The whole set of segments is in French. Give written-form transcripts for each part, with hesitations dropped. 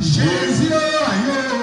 Jésus, aïe,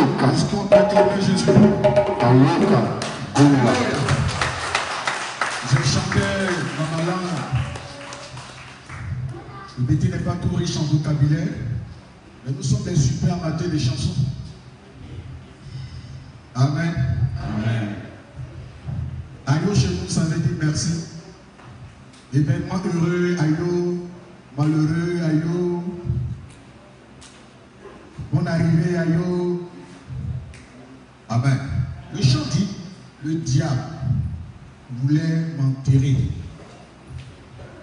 Est-ce qu'on peut acclamer Jésus? J'ai chanté dans ma langue. Le Béti n'est pas tout riche en vocabulaire, mais nous sommes des super amateurs des chansons. Amen. Amen. Aïe chez nous, ça veut dire merci. Événement heureux, aïe, malheureux, aïe. Bonne arrivée, aïe. Amen. Le chant dit, le diable voulait m'enterrer.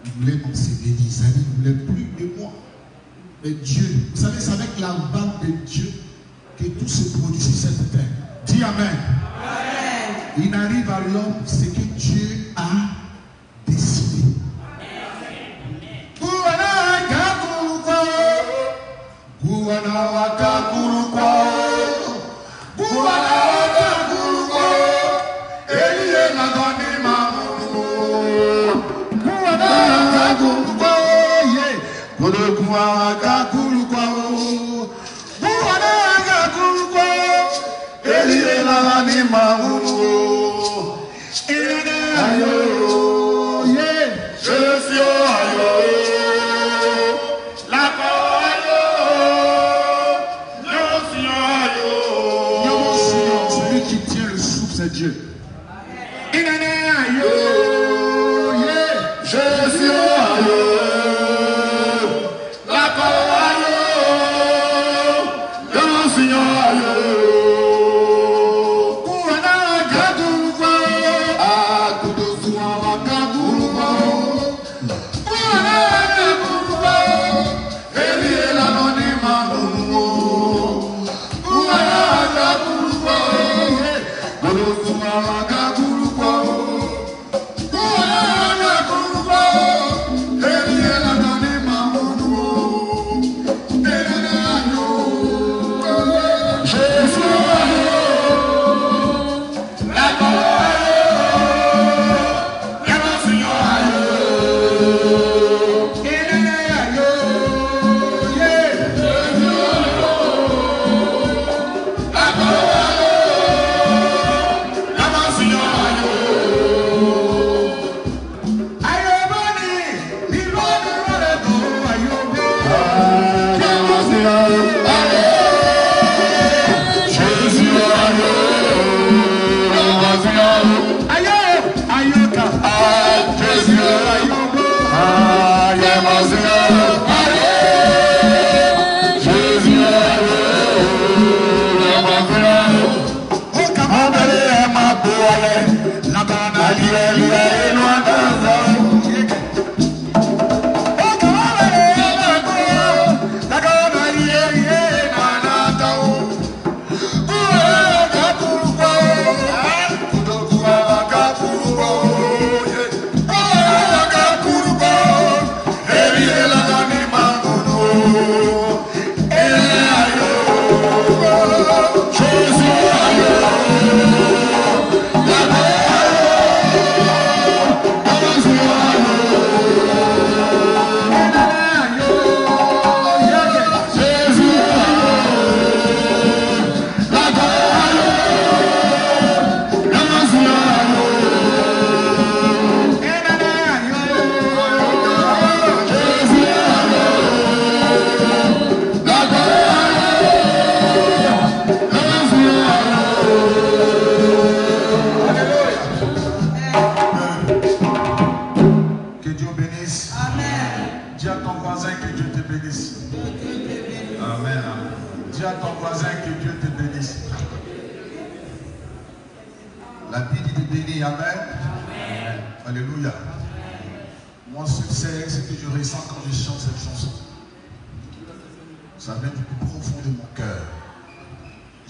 Il voulait m'ensevelir. Ça dit, il voulait plus de moi. Mais Dieu, vous savez, c'est avec la vague de Dieu que tout se produit sur cette terre. Dis Amen. Amen. Il n'arrive à l'homme ce que Dieu a décidé. Celui qui tient le souffle, c'est Dieu.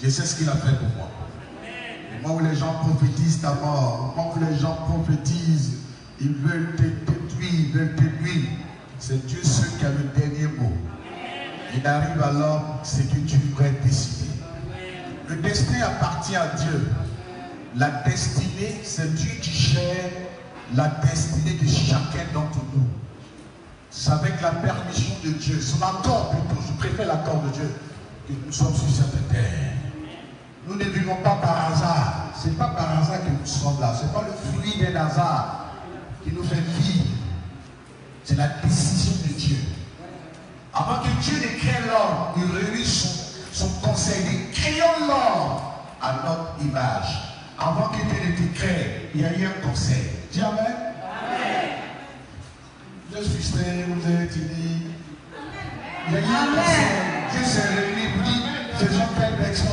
Je sais ce qu'il a fait pour moi. Au moment où les gens prophétisent ta mort, au moment où les gens prophétisent, ils veulent te détruire, ils veulent te nuire. C'est Dieu seul qui a le dernier mot. Il arrive à l'homme ce que tu aurais décidé. Le destin appartient à Dieu. La destinée, c'est Dieu qui gère la destinée de chacun d'entre nous. C'est avec la permission de Dieu, son accord plutôt, je préfère l'accord de Dieu, que nous sommes sur cette terre. vivons pas par hasard. Ce n'est pas par hasard que nous sommes là. Ce n'est pas le fruit d'un hasard qui nous fait vivre. C'est la décision de Dieu. Avant que Dieu ne crée l'homme, il réunit son conseil. Nous créons l'homme à notre image. Avant que Dieu ne te crée, il y a eu un conseil. Dis Amen. Amen. Vous êtes frustré, vous êtes timide. Il y a eu un conseil. Dieu s'est réuni pour dire, faisons telle personne,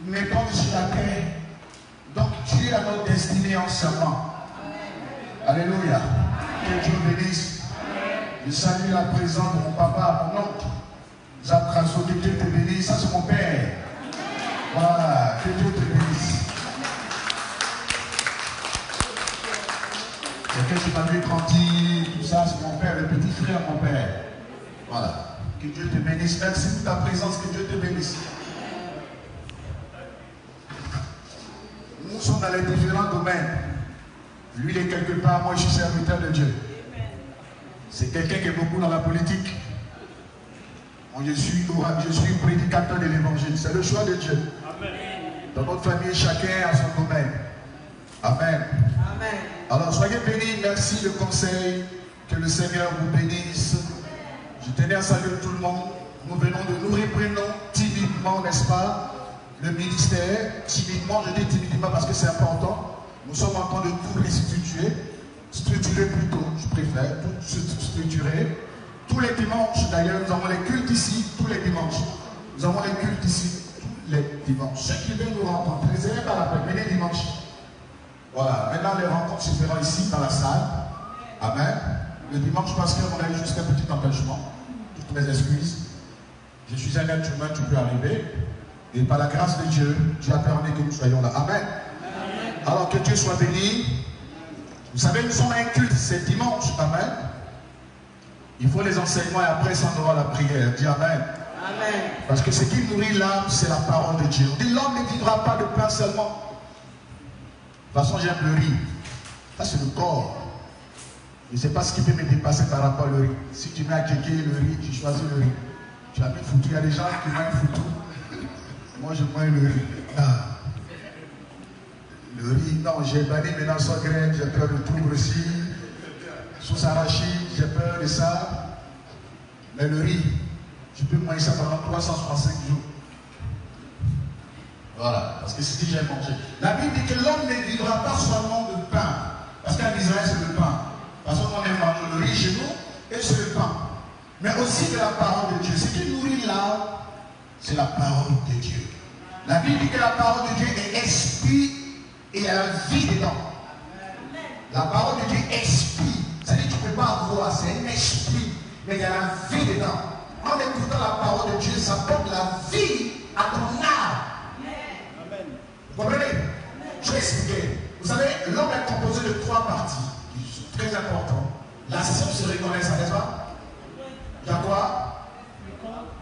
mettons sur la terre. Donc Dieu a notre destinée entièrement. Alléluia. Que Dieu bénisse. Je salue la présence de mon papa, mon oncle. Jacques Rasso, que Dieu te bénisse. Ça c'est mon père. Voilà, que Dieu te bénisse. Quelqu'un qui m'a vu grandir, tout ça, c'est mon père, le petit frère de mon père. Voilà. Que Dieu te bénisse. Merci pour ta présence, que Dieu te bénisse. Nous sommes dans les différents domaines. Lui, il est quelque part, moi je suis serviteur de Dieu. C'est quelqu'un qui est beaucoup dans la politique. Moi, je suis prédicateur de l'évangile. C'est le choix de Dieu. Amen. Dans notre famille, chacun a son domaine. Amen. Amen. Alors, soyez bénis. Merci le conseil. Que le Seigneur vous bénisse. Je tenais à saluer tout le monde. Nous reprenons timidement, n'est-ce pas, le ministère. Timidement, je dis timidement parce que c'est important. Nous sommes en train de tout restituer. Structurer plutôt, je préfère, tout structurer. Tous les dimanches, d'ailleurs, nous avons les cultes ici, tous les dimanches. Nous avons les cultes ici, tous les dimanches. Ceux qui veulent nous rencontrer, c'est pas la peine, venez dimanche. Voilà, maintenant les rencontres se feront ici, dans la salle. Amen. Le dimanche, parce qu'on a eu juste un petit empêchement. Toutes mes excuses. Je suis un être humain, tu peux arriver. Et par la grâce de Dieu, Dieu a permis que nous soyons là. Amen. Amen. Alors que Dieu soit béni. Vous savez, nous sommes à un culte, c'est dimanche, amen. Il faut les enseignements et après ça on aura la prière. Dis amen. Amen. Parce que ce qui nourrit l'âme, c'est la parole de Dieu. On dit l'homme ne vivra pas de pain seulement. De toute façon, j'aime le riz. Ça, c'est le corps. Je ne sais pas ce qui peut me dépasser par rapport au riz. Si tu mets à checker le riz, tu choisis le riz. Tu as mis foutu. Il y a des gens qui mangent foutu. Moi, je mange le riz. Ah. Le riz, non, j'ai banni maintenant sans graines, j'ai peur de trouble aussi. Sous arachide, j'ai peur de ça. Mais le riz, je peux manger ça pendant 365 jours. Voilà, parce que c'est ce que j'ai mangé. La Bible dit que l'homme ne vivra pas seulement de pain. Parce qu'en Israël, c'est le pain. Parce qu'on aime manger le riz chez nous, et c'est le pain. Mais aussi de la parole de Dieu. Ce qui nourrit l'âme, c'est la parole de Dieu. La Bible dit que la parole de Dieu est esprit. Et il y a la vie dedans. La parole de Dieu est esprit. C'est-à-dire que tu ne peux pas voir, c'est un esprit. Mais il y a la vie dedans. En écoutant la parole de Dieu, ça porte la vie à ton âme. Vous comprenez? Je vais expliquer. Vous savez, l'homme est composé de 3 parties qui sont très importantes. La science se reconnaît ça, n'est-ce pas? Il y a quoi?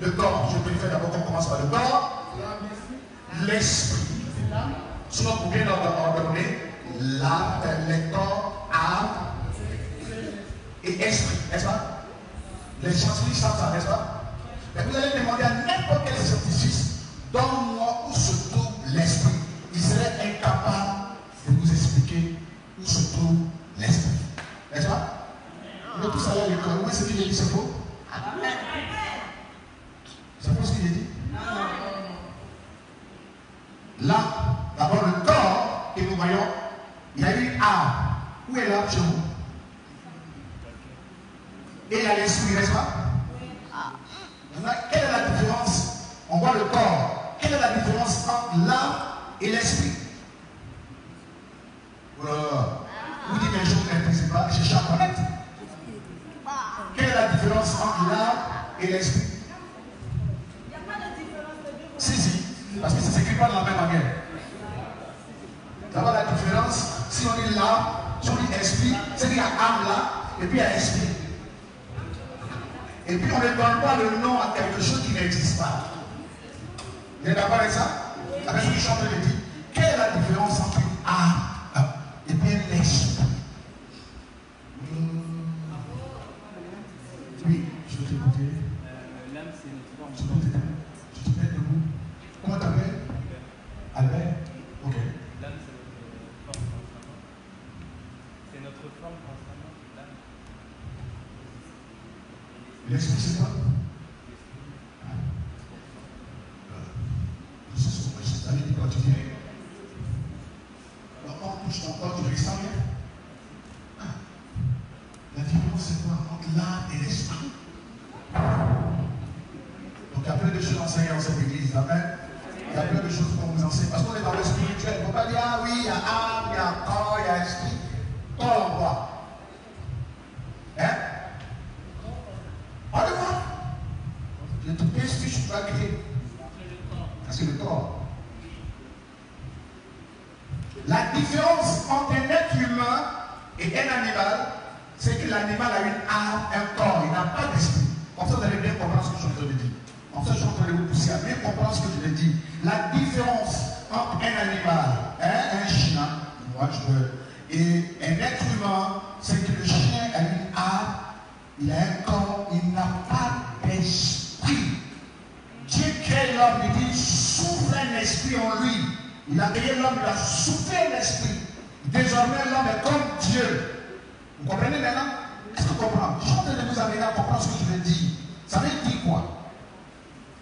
Le corps. Je préfère d'abord qu'on commence par le corps. L'esprit. Sinon, pour bien ordonner, l'âme, le corps, âme et esprit, n'est-ce pas? Les scientifiques savent ça, n'est-ce pas? Mais vous allez demander à n'importe quel scientifique, donne-moi où se trouve l'esprit. Il serait incapable de vous expliquer où se trouve l'esprit. N'est-ce pas? Vous êtes tous allés à l'école. Oui, ce qu'il a dit, c'est faux? C'est faux ce qu'il a dit? Là, d'abord le corps que nous voyons, il y a une âme. Où est l'âme chez vous? Et il y a l'esprit, n'est-ce pas? Quelle est la différence? On voit le corps. Quelle est la différence entre l'âme et l'esprit? Vous dites des choses que je ne sais pas, je cherche à connaître. Quelle est la différence entre l'âme et l'esprit? Il n'y a pas de différence de deux. Si. Parce que ça ne s'écrit pas de la même manière. D'abord la différence, si on dit l'âme, si on dit esprit, c'est qu'il y a âme là, et puis il y a esprit. Et puis on ne donne pas le nom à quelque chose qui n'existe pas. Vous êtes d'accord avec ça? Avec ce que je suis en train de dire. Quelle est la différence entre âme et puis l'esprit? Oui, je vais t'écouter. L'âme, c'est une forme. Tu te mets debout. Comment t'appelles? Albert? L'esprit, c'est quoi? Je sais ce que moi je sais. Allez, quand tu viens. Alors, quand on touche ton corps, tu ressens rien. La différence, c'est quoi? Entre l'âme et l'esprit. Donc, il y a plein de choses enseignées dans cette église. Amen. Il y a plein de choses qu'on vous enseigne. Parce qu'on est dans le spirituel. Il ne faut pas dire, ah oui, il y a âme, il y a corps, il y a esprit. Corps, on voit. Hein? On le voit. Je te pèse que je suis pas créé. Parce que le corps. La différence entre un être humain et un animal, c'est que l'animal a une âme, un corps, il n'a pas d'esprit. Comme ça, vous allez bien comprendre ce que je suis en train de dire. Comme ça, je suis en train de vous pousser à bien comprendre ce que je vais dire. La différence entre un animal, un chien, moi je veux, et un être humain, c'est que le chien a une âme, il a un corps, il n'a pas d'esprit. Dieu crée l'homme, il dit, souffle un esprit en lui. Il a créé l'homme, il a soufflé un esprit. Désormais, l'homme est comme Dieu. Vous comprenez maintenant? Est-ce que vous comprenez? Je suis en train de vous amener à comprendre ce que je veux dire. Ça veut dire quoi?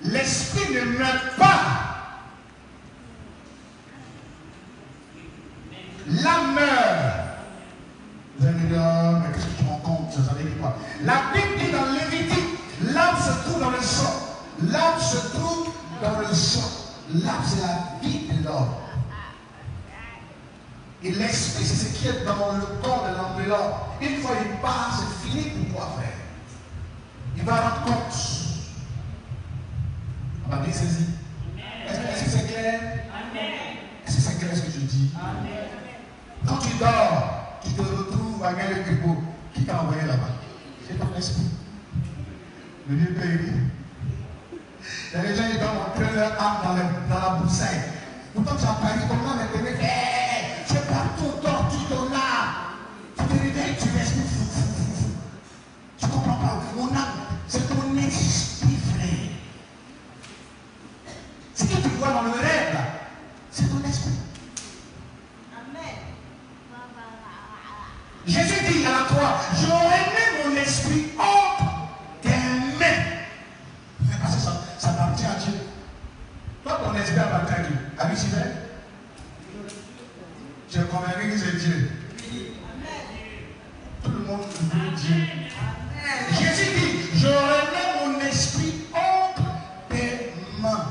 L'esprit ne meurt pas. L'âme meurt. Vous allez me dire, oh, mais qu'est-ce que tu rends compte? Ça veut dire quoi? La Bible dit dans Lévitique, l'âme se trouve dans le sang. L'âme se trouve dans le sang. L'âme, c'est la vie de l'homme. Et l'esprit, c'est ce qui est dans le corps de l'homme. Une fois il part, c'est fini pour pouvoir faire. Il va rendre compte. On va bien saisir. Est-ce que c'est clair? Est-ce que c'est clair ce que je dis? Amen. Quand tu dors, tu te retrouves à Gaël Cubo. Qui t'a envoyé là-bas? C'est ton esprit. Le Dieu peut aider. Il y a des gens qui doivent montrer leur âme dans la broussaille. Pourtant, tu as parlé comme là, mais tu es partout, tortue ton âme. Tu te réveilles, tu restes fou. Tu ne comprends pas. Mon âme, c'est ton esprit, frère. Ce que tu vois dans le rêve, là, c'est ton esprit. Amen. Jésus dit à la croix, j'aurais mis mon esprit entre tes mains. Mais parce que ça appartient à Dieu. Toi, ton esprit appartient à Dieu. À Lucifer? Tu es convaincu que c'est Dieu. Tout le monde veut Dieu. Jésus dit, j'aurais mis mon esprit entre tes mains.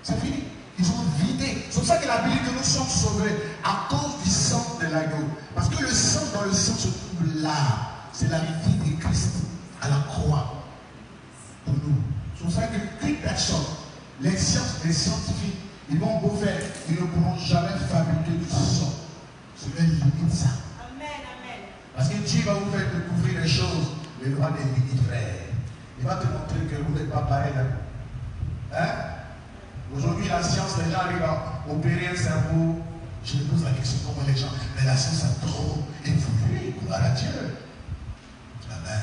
C'est fini. Ils ont vidé. C'est pour ça que la Bible dit que nous sommes sauvés à cause du sang de l'agneau. Parce que le sang, dans le sang se trouve là. C'est la vie de Christ à la croix. Pour nous. C'est pour ça que toute personne, les scientifiques, ils vont beau faire, ils ne pourront jamais fabriquer du sang. C'est une limite ça. Amen, amen. Parce que Dieu va vous faire découvrir des choses, mais il va des limites, frère. Il va te montrer que vous n'êtes pas pareil. Hein? Aujourd'hui, la science, les gens arrivent à opérer un cerveau. Je me pose la question comment les gens, mais la science a trop évolué. Gloire à Dieu. Amen.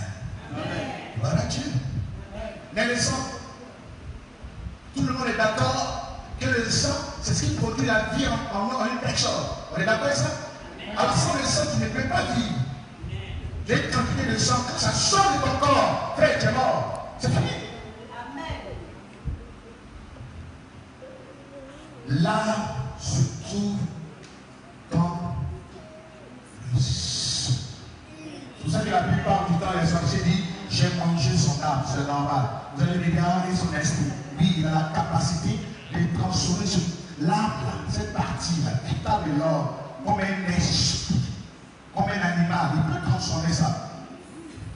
Amen. Gloire à Dieu. Mais le sang, tout le monde est d'accord que le sang, c'est ce qui produit la vie en une personne. On est d'accord avec ça? Alors sans le sang, tu ne peux pas vivre. Il y a une quantité de sang, quand ça sort de ton corps, frère, tu es mort. C'est fini. L'âme se trouve dans le sang. C'est pour ça que la plupart du temps, les sorciers disent, j'ai mangé son âme, c'est normal. Vous allez regarder son esprit. Oui, il a la capacité de transformer l'âme, cette partie-là, vitale de l'homme, comme un esprit, comme un animal. Il peut transformer ça.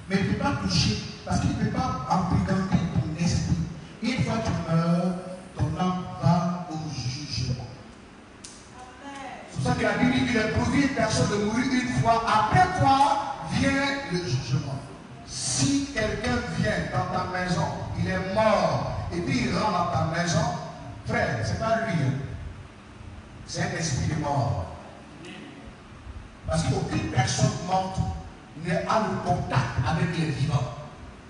Mais il ne peut pas toucher, parce qu'il ne peut pas embrigander ton esprit. Une fois que tu meurs, ton âme va au jugement. C'est pour ça que la Bible dit qu'il est produit une personne de mourir une fois, après quoi vient le jugement. Si quelqu'un vient dans ta maison, il est mort, et puis il rentre dans ta maison, frère, c'est pas lui. Hein. C'est un esprit de mort. Parce qu'aucune personne morte n'est à le contact avec les vivants.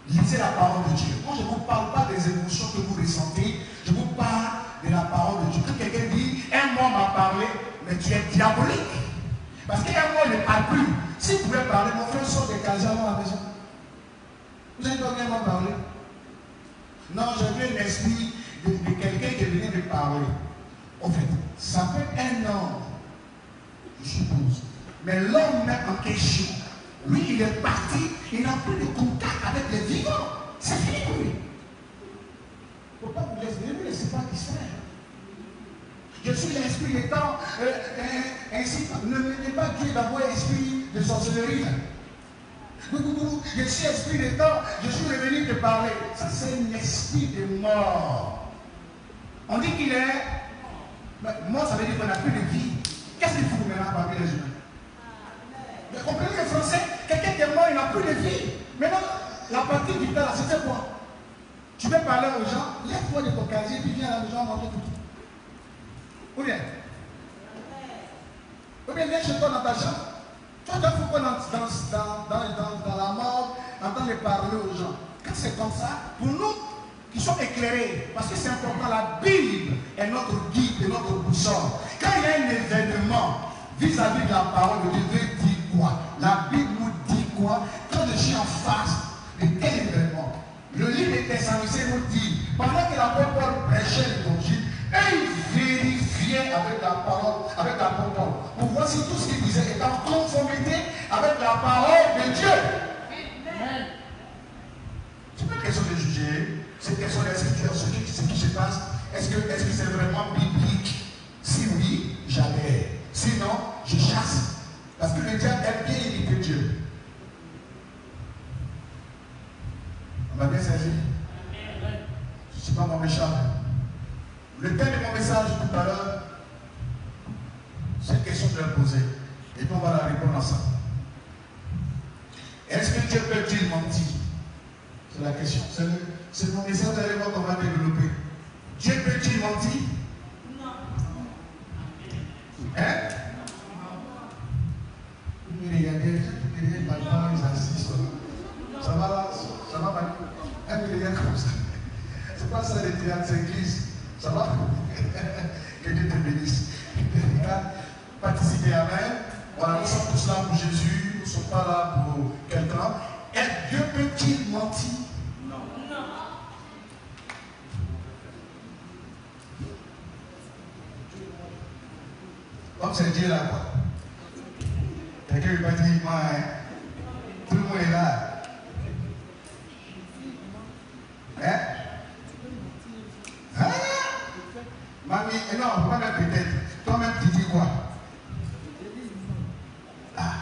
Lisez la parole de Dieu. Moi, je ne vous parle pas des émotions que vous ressentez, je vous parle de la parole de Dieu. Quand quelqu'un dit, un mort m'a parlé, mais tu es diabolique. Parce qu'un mort ne parle plus. S'il pouvait parler, mon frère sort des casiers à la maison. Vous avez pas bien m'en parler. Non, j'ai vu l'esprit de quelqu'un qui venait de parler. En fait, ça fait un an, je suppose. Mais l'homme même en question, lui, il est parti, il n'a plus de contact avec les vivants. C'est fini pour lui. Il ne faut pas vous laisser, ne vous laissez pas distraire. Je suis l'esprit des temps, ainsi, ne mettez pas Dieu d'avoir esprit de sorcellerie. Je suis esprit des temps, je suis revenu te parler. Ça, c'est un esprit de mort. On dit qu'il est. Mort, ça veut dire qu'on n'a plus de vie. Qu'est-ce qu'il faut maintenant parmi les humains? Vous comprenez le français? Quelqu'un qui est mort, il n'a plus de vie. Maintenant, la partie du temps, c'était quoi? Tu veux parler aux gens, lève-toi de ton casier, puis viens à la maison manger tout. Ou bien? Ou bien viens chez toi dans ta chambre. Toi, il faut qu'on entre dans la mort, entendre parler aux gens. Quand c'est comme ça, pour nous qui sommes éclairés, parce que c'est important, la Bible est notre guide et notre boussole. Quand il y a un événement vis-à-vis de la parole de Dieu, Dieu dit quoi? La Bible nous dit quoi? Quand je suis en face de quel événement? Le livre des Thessaloniciens nous dit, pendant que l'apôtre Paul prêchait l'évangile, il vérifiait avec la parole, avec l'apôtre Paul, pour voir si tout ce qu'il disait est en conformité avec la parole de Dieu. Amen. C'est pas une question de juger, c'est une question d'expliquer ce qui se passe. Est-ce que c'est vraiment biblique? Si oui, j'adhère. Sinon, je chasse. Parce que le diable aime bien imiter Dieu. On va bien saisir. Je ne suis pas mon méchant. Le thème de mon message tout à l'heure, c'est une question que je vais poser. Et puis on va la répondre ensemble. Est-ce que Dieu peut-il mentir? C'est la question. C'est mon message, vous allez voir qu'on va développer. Dieu peut-il mentir? Non. Hein? Il y a des gens qui viennent maintenant, ils assistent. Ça va là? Ça va mal? Un milliard comme ça. C'est pas ça les théâtres d'église. Ça va? Que Dieu te bénisse. Participer, amen. Voilà, nous sommes tous là pour Jésus. Nous ne sommes pas là pour quelqu'un. Et Dieu peut-il mentir? Non. Comme c'est Dieu là, quoi. Quelqu'un lui va dire, moi, hein? Tout le monde est là. Hein? Hein? Mamie, non, pas même peut-être. Toi-même, tu dis quoi? Ah,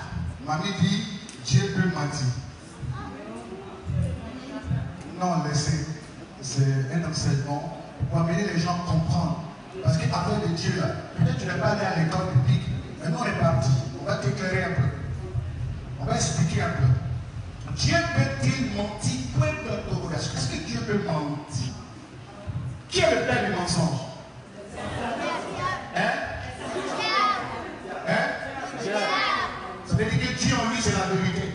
mamie dit, Dieu peut mentir. Non, laissez. C'est un enseignement pour amener les gens à comprendre. Parce qu'avec le Dieu, peut-être tu n'es pas allé à l'école publique, mais nous on est parti. On va t'éclairer un peu. On va expliquer un peu. Dieu peut-il mentir? Point d'interrogation. Est-ce que Dieu peut mentir? Qui est le père du mensonge? Hein? Hein? Ça veut dire que Dieu en lui c'est la vérité.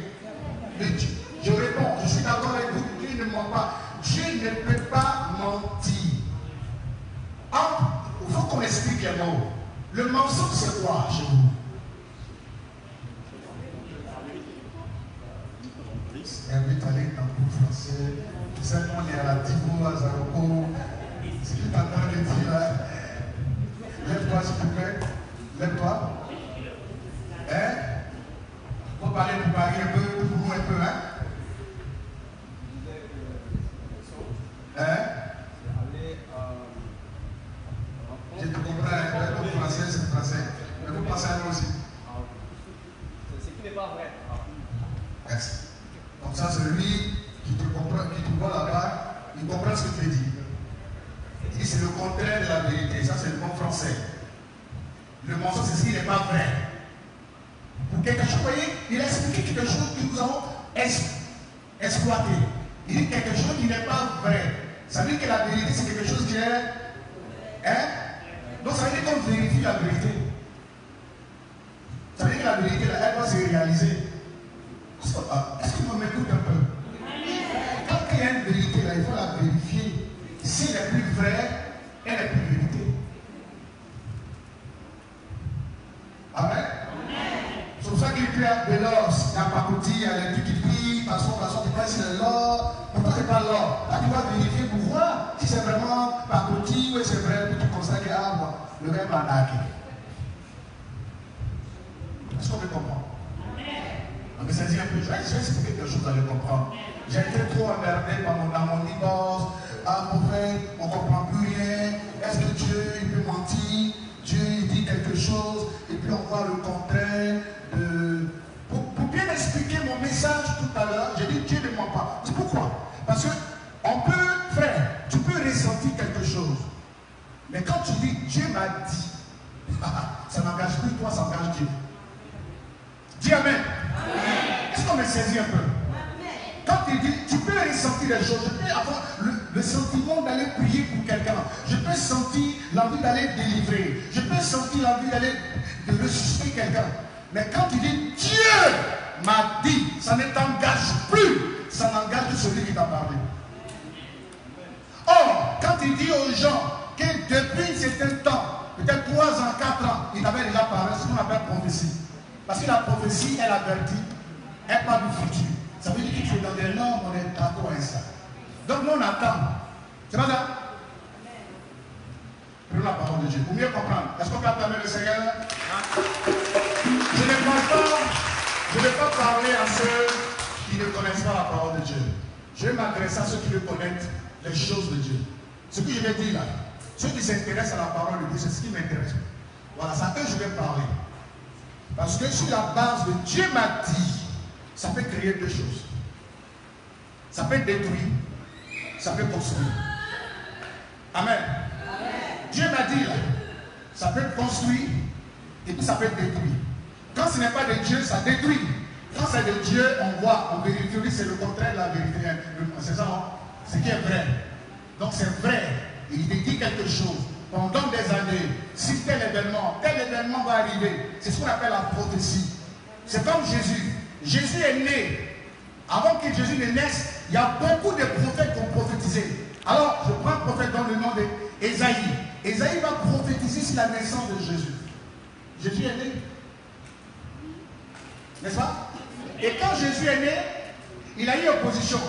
Mais Dieu, je réponds, je suis d'accord avec vous, Dieu ne ment pas. Dieu ne peut pas mentir. Il faut qu'on explique les mots. Le mensonge c'est quoi chez vous? Invite à aller dans le cours français. C'est qu'on est à la Divo, à Zaroko. C'est qui t'entend de dire là? Lève-toi s'il te plaît. Lève-toi. Hein? Faut parler pour Paris un peu, pour nous un peu, hein? Hein? Je te comprends, le français, c'est français. Mais vous pensez à nous aussi. Ce qui n'est pas vrai. Merci. Comme ça, c'est lui qui te comprend, qui te voit là-bas, il comprend ce que tu dis. Il dit c'est le contraire de la vérité. Ça, c'est le bon français. Le mensonge, c'est ce qui n'est pas vrai. Pour quelque chose, vous voyez, il a expliqué quelque chose que nous avons exploité. Il dit quelque chose qui n'est pas vrai. Ça veut dire que la vérité, c'est quelque chose qui est. Hein? Donc, ça veut dire qu'on vérifie la vérité. Ça veut dire que la vérité, là, elle doit se réaliser. Est-ce que vous m'écoutez un peu? Quand il y a une vérité, là, il faut la vérifier. Si elle est plus vraie, elle est plus vérité. Amen. C'est pour ça qu'il y a de l'or. Il n'y a pas de il y a les trucs qui brillent, façon, tu passes sur l'or. Pourquoi c'est pas l'or. Là, tu vas vérifier pour voir si c'est vraiment pacotille ou c'est vrai, puis tu constates que le même arnaque. Est-ce qu'on peut comprendre? Mais ça dit un peu, je vais expliquer quelque chose, vous allez comprendre. J'ai été trop emmerdé dans mon divorce. Ah, prophète, on ne comprend plus rien. Est-ce que Dieu, il peut mentir? Dieu, il dit quelque chose, et puis on voit le contraire. Pour bien expliquer mon message tout à l'heure, j'ai dit Dieu ne ment pas. C'est pourquoi? Parce que on peut, frère, tu peux ressentir quelque chose. Mais quand tu dis Dieu m'a dit, ça n'engage plus toi, ça engage Dieu. Dis Amen. Est-ce qu'on me saisit un peu? Quand tu dis, tu peux ressentir les choses. Je peux avoir le sentiment d'aller prier pour quelqu'un. Je peux sentir l'envie d'aller délivrer. Je peux sentir l'envie d'aller de ressusciter quelqu'un. Mais quand tu dis Dieu m'a dit, ça ne t'engage plus. Ça n'engage que celui qui t'a parlé. Or, quand il dit aux gens que depuis un certain temps, peut-être 3 ans, 4 ans, il avait déjà parlé, ce qu'on appelle prophétie. Parce que la prophétie, elle avertit, elle parle du futur. Ça veut dire qu'il faut dans des normes, on est d'accord avec ça. Donc nous on attend. C'est pas ça? Prenons la parole de Dieu. Pour mieux comprendre. Est-ce qu'on peut attendre le Seigneur? Je ne vais pas parler à ceux qui ne connaissent pas la parole de Dieu. Je vais m'adresser à ceux qui veulent connaître les choses de Dieu. Ce que je vais dire là, ceux qui s'intéressent à la parole de Dieu, c'est ce qui m'intéresse. Voilà, c'est à eux que je vais parler. Parce que sur la base de Dieu m'a dit, ça peut créer 2 choses. Ça peut détruire, ça peut construire. Amen. Amen. Dieu m'a dit, ça peut construire et puis ça peut détruire. Quand ce n'est pas de Dieu, ça détruit. Quand c'est de Dieu, on voit, on vérifie, c'est le contraire de la vérité. C'est ça, non? Ce qui est vrai. Donc c'est vrai. Il te dit quelque chose. Pendant des années, si tel événement va arriver, c'est ce qu'on appelle la prophétie. C'est comme Jésus. Jésus est né. Avant que Jésus ne naisse, il y a beaucoup de prophètes qui ont prophétisé. Alors, je prends un prophète dans le nom d'Ésaïe. Ésaïe va prophétiser sur la naissance de Jésus. Jésus est né. N'est-ce pas? Et quand Jésus est né, il a eu opposition.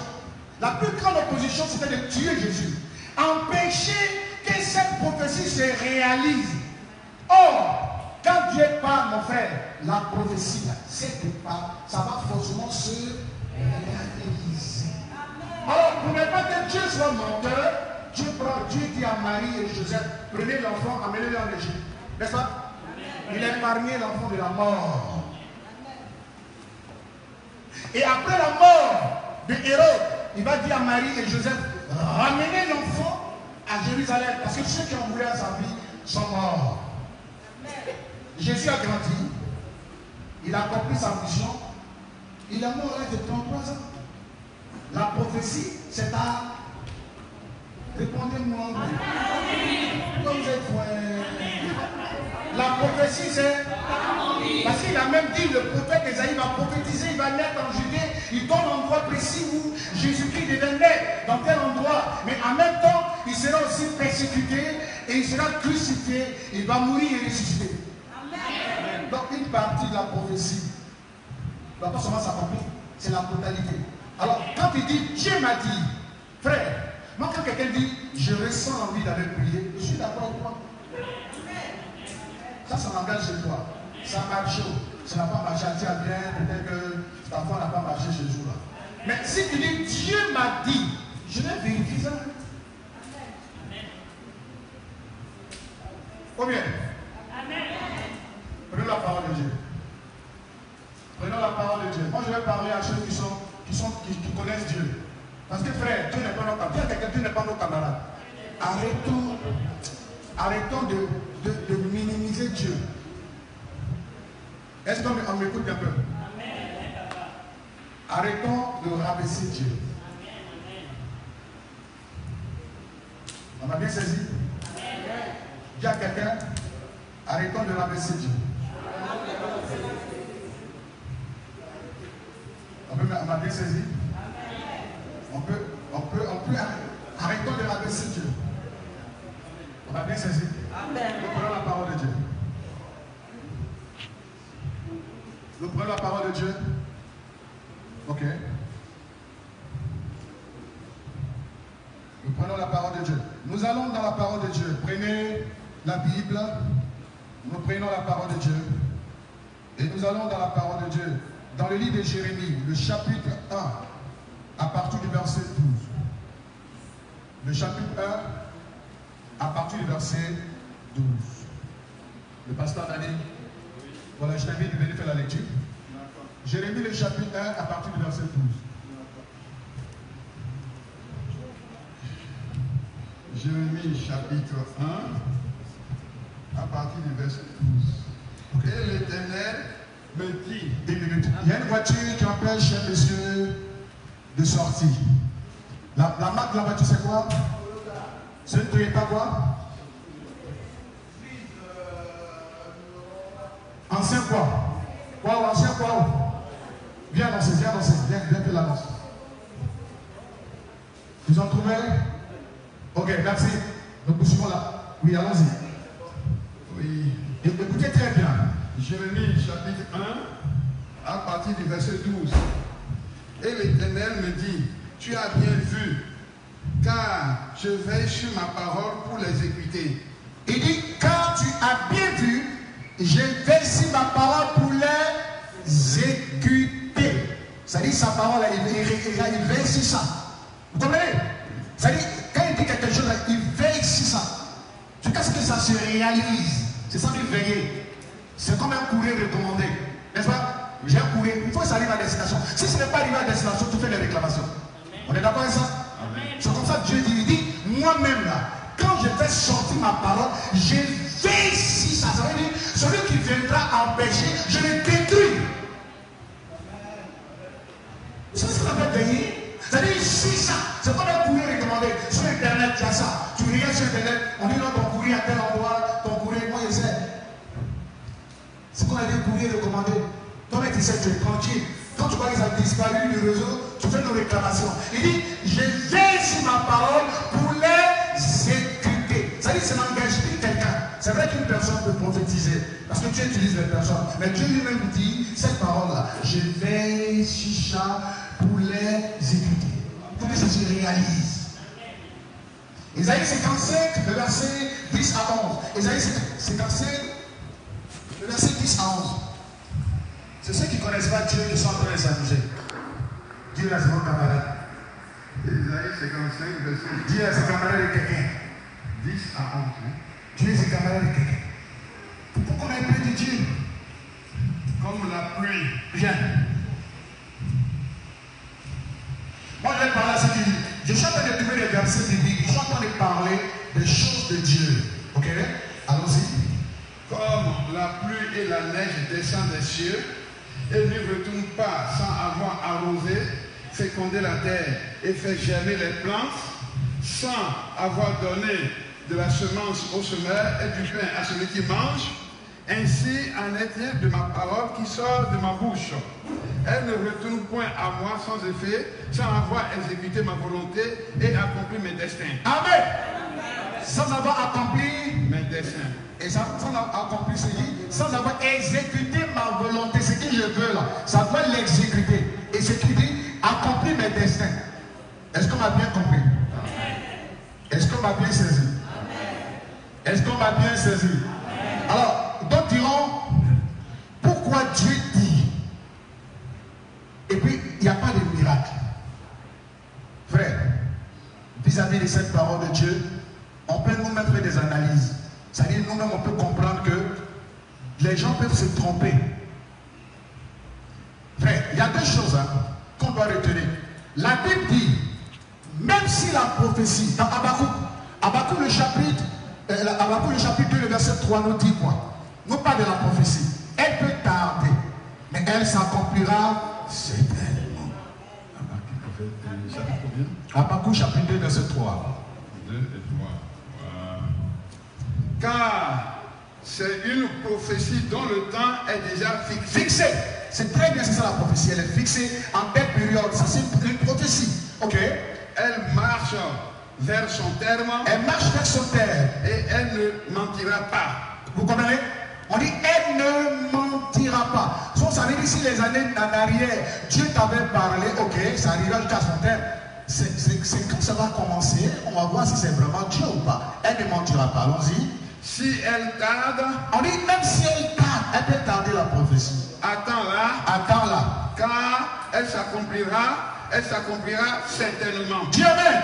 La plus grande opposition, c'était de tuer Jésus. Empêcher que cette prophétie se réalise. Or, quand Dieu parle, mon frère, la prophétie, ça va forcément se réaliser. Alors, pour ne pas que Dieu soit menteur, Dieu dit à Marie et Joseph, prenez l'enfant, amenez-le en Égypte. N'est-ce pas? Il a épargné l'enfant de la mort. Et après la mort de Hérode, il va dire à Marie et Joseph, ramenez l'enfant à Jérusalem. Parce que ceux qui ont voulu à sa vie sont morts. Jésus a grandi. Il a compris sa mission. Il est mort à l'âge de 33 ans. La prophétie, c'est à... Répondez-moi. Pourquoi vous êtes vrai? La prophétie, c'est... Parce qu'il a même dit, le prophète Ésaïe va prophétiser, il va naître en Judée, il donne l'endroit précis où Jésus-Christ devait naître, dans tel endroit. Mais en même temps, il sera aussi persécuté et il sera crucifié, il va mourir et ressusciter. Amen. Donc une partie de la prophétie ne va pas seulement s'accomplir, c'est la totalité. Alors quand il dit Dieu m'a dit, frère, moi quand quelqu'un dit je ressens envie d'aller prier, je suis d'accord avec toi. Ça m'engage chez toi. Ça marche. Ça n'a pas marché à bien, peut-être que cet enfant n'a pas marché ce jour-là. Mais si tu dis Dieu m'a dit, je vais vérifier ça. Combien? Amen. Prenons la parole de Dieu. Prenons la parole de Dieu. Moi je vais parler à ceux qui connaissent Dieu. Parce que frère, Dieu n'est pas nos camarades. Dieu n'est pas nos camarades. Arrêtons de minimiser Dieu. Est-ce qu'on m'écoute un peu? Arrêtons de rabaisser Dieu. On a bien saisi? Dis à quelqu'un, arrêtons de rabaisser Dieu. On a bien saisi? On peut arrêtons de rabaisser Dieu. On a bien saisi? Nous prenons la parole de Dieu. Nous prenons la parole de Dieu. Ok. la Bible, nous prenons la parole de Dieu et nous allons dans la parole de Dieu. Dans le livre de Jérémie, le chapitre 1, à partir du verset 12. Le chapitre 1, à partir du verset 12. Le pasteur Dani, voilà, je t'invite à venir faire la lecture. Jérémie, le chapitre 1, à partir du verset 12. Jérémie chapitre 1, à partir du verset 12. Okay. Et l'Éternel me dit... Une minute. Il y a une voiture qui empêche un monsieur de sortir. La marque de la voiture, c'est quoi? C'est une Toyota quoi? Ancien quoi? Quoi? Ancien quoi? Viens annoncer, viens faire l'annonce. Vous en trouvez? Ok, merci. Nous poursuivons là. Oui, allons-y. Oui. Écoutez très bien. Jérémie chapitre 1, à partir du verset 12. Et l'Éternel me dit, tu as bien vu, car je veille sur ma parole pour l'exécuter. Il dit, car tu as bien vu, je veille sur ma parole pour l'exécuter. Ça dit sa parole, il veille sur ça. Vous comprenez? Ça dit, quand il dit quelque chose, il veille sur ça. Jusqu'à ce que ça se réalise. C'est ça de veiller. C'est comme un courrier recommandé. N'est-ce pas? J'ai un courrier. Il faut que ça arrive à destination. Si ce n'est pas arrivé à destination, tu fais les réclamations. On est d'accord avec ça? C'est comme ça que Dieu dit. Il dit, moi-même là, quand je fais sortir ma parole, je veille sur ça. Ça veut dire, celui qui viendra empêcher, je le détruis. C'est ce qu'on appelle veiller. C'est-à-dire, si ça, c'est comme un courrier recommandé. Sur Internet, il y a ça. Tu regardes sur Internet, on dit non, ton courrier à tel endroit, ton courrier, moi je sais. C'est qu'on a dit courrier recommandé. Toi-même, tu sais, tu es tranquille. Quand tu vois que ça a disparu du réseau, tu fais nos réclamations. Il dit, je veille sur ma parole pour l'exécuter. Ça dit, c'est l'engagement de quelqu'un. C'est vrai qu'une personne peut prophétiser, parce que Dieu utilise les personnes. Mais Dieu lui-même dit, cette parole-là, je veille sur ça pour l'exécuter. Pour que ça se réalise. Isaïe 55, le verset 10 à 11. Isaïe 55, le verset 10 à 11. C'est ceux qui ne connaissent pas Dieu qui sont en train de s'amuser. Dis à mon camarade. Isaïe 55, verset 10. Dis à ses camarades de quelqu'un. 10 à 11. Hein? Dis à ses camarades de quelqu'un. Pourquoi qu'on a un peu de Dieu? Comme la pluie. Viens. Moi, je vais parler à ceux qui disent. Je suis en train de trouver les versets bibliques. Je suis en train de parler des choses de Dieu. Ok? Allons-y. Comme la pluie et la neige descendent des cieux et ne retournent pas sans avoir arrosé, fécondé la terre et fait germer les plantes, sans avoir donné de la semence au semeur et du pain à celui qui mange, ainsi en est-il de ma parole qui sort de ma bouche. Elle ne retourne point à moi sans effet, sans avoir exécuté ma volonté et accompli mes destins. Amen. Sans avoir accompli mes destins. Et sans avoir accompli ce qui, sans avoir exécuté ma volonté, ce que je veux là, ça doit l'exécuter. Et ce qui dit, accomplir mes destins. Est-ce qu'on m'a bien compris? Est-ce qu'on m'a bien saisi? Est-ce qu'on m'a bien saisi? Alors, d'autres diront, pourquoi Dieu dit? Et puis, il n'y a pas de miracle. Frère, vis-à-vis de cette parole de Dieu, on peut nous-mêmes faire des analyses. C'est-à-dire, nous-mêmes, on peut comprendre que les gens peuvent se tromper. Frère, il y a deux choses qu'on doit retenir. La Bible dit, même si la prophétie, dans Habakkuk le chapitre 2, le verset 3 nous dit quoi? Non pas de la prophétie. Elle peut tarder, mais elle s'accomplira certainement. Habakkuk chapitre 2, verset 3. 2 et 3. Car c'est une prophétie dont le temps est déjà fixé. Fixé. C'est très bien, c'est ça la prophétie. Elle est fixée en telle période. Ça, c'est une prophétie. Ok. Elle marche vers son terme. Elle marche vers son terme. Et elle ne mentira pas. Vous comprenez? On dit elle ne mentira pas. Donc ça veut dire si les années en arrière, Dieu t'avait parlé, ok, ça arrivera jusqu'à son terme. C'est quand ça va commencer, on va voir si c'est vraiment Dieu ou pas. Elle ne mentira pas. Allons-y. Si elle tarde, on dit même si elle tarde, elle peut tarder la prophétie. attends-la, Attends-la. car elle s'accomplira certainement. Dieu amen.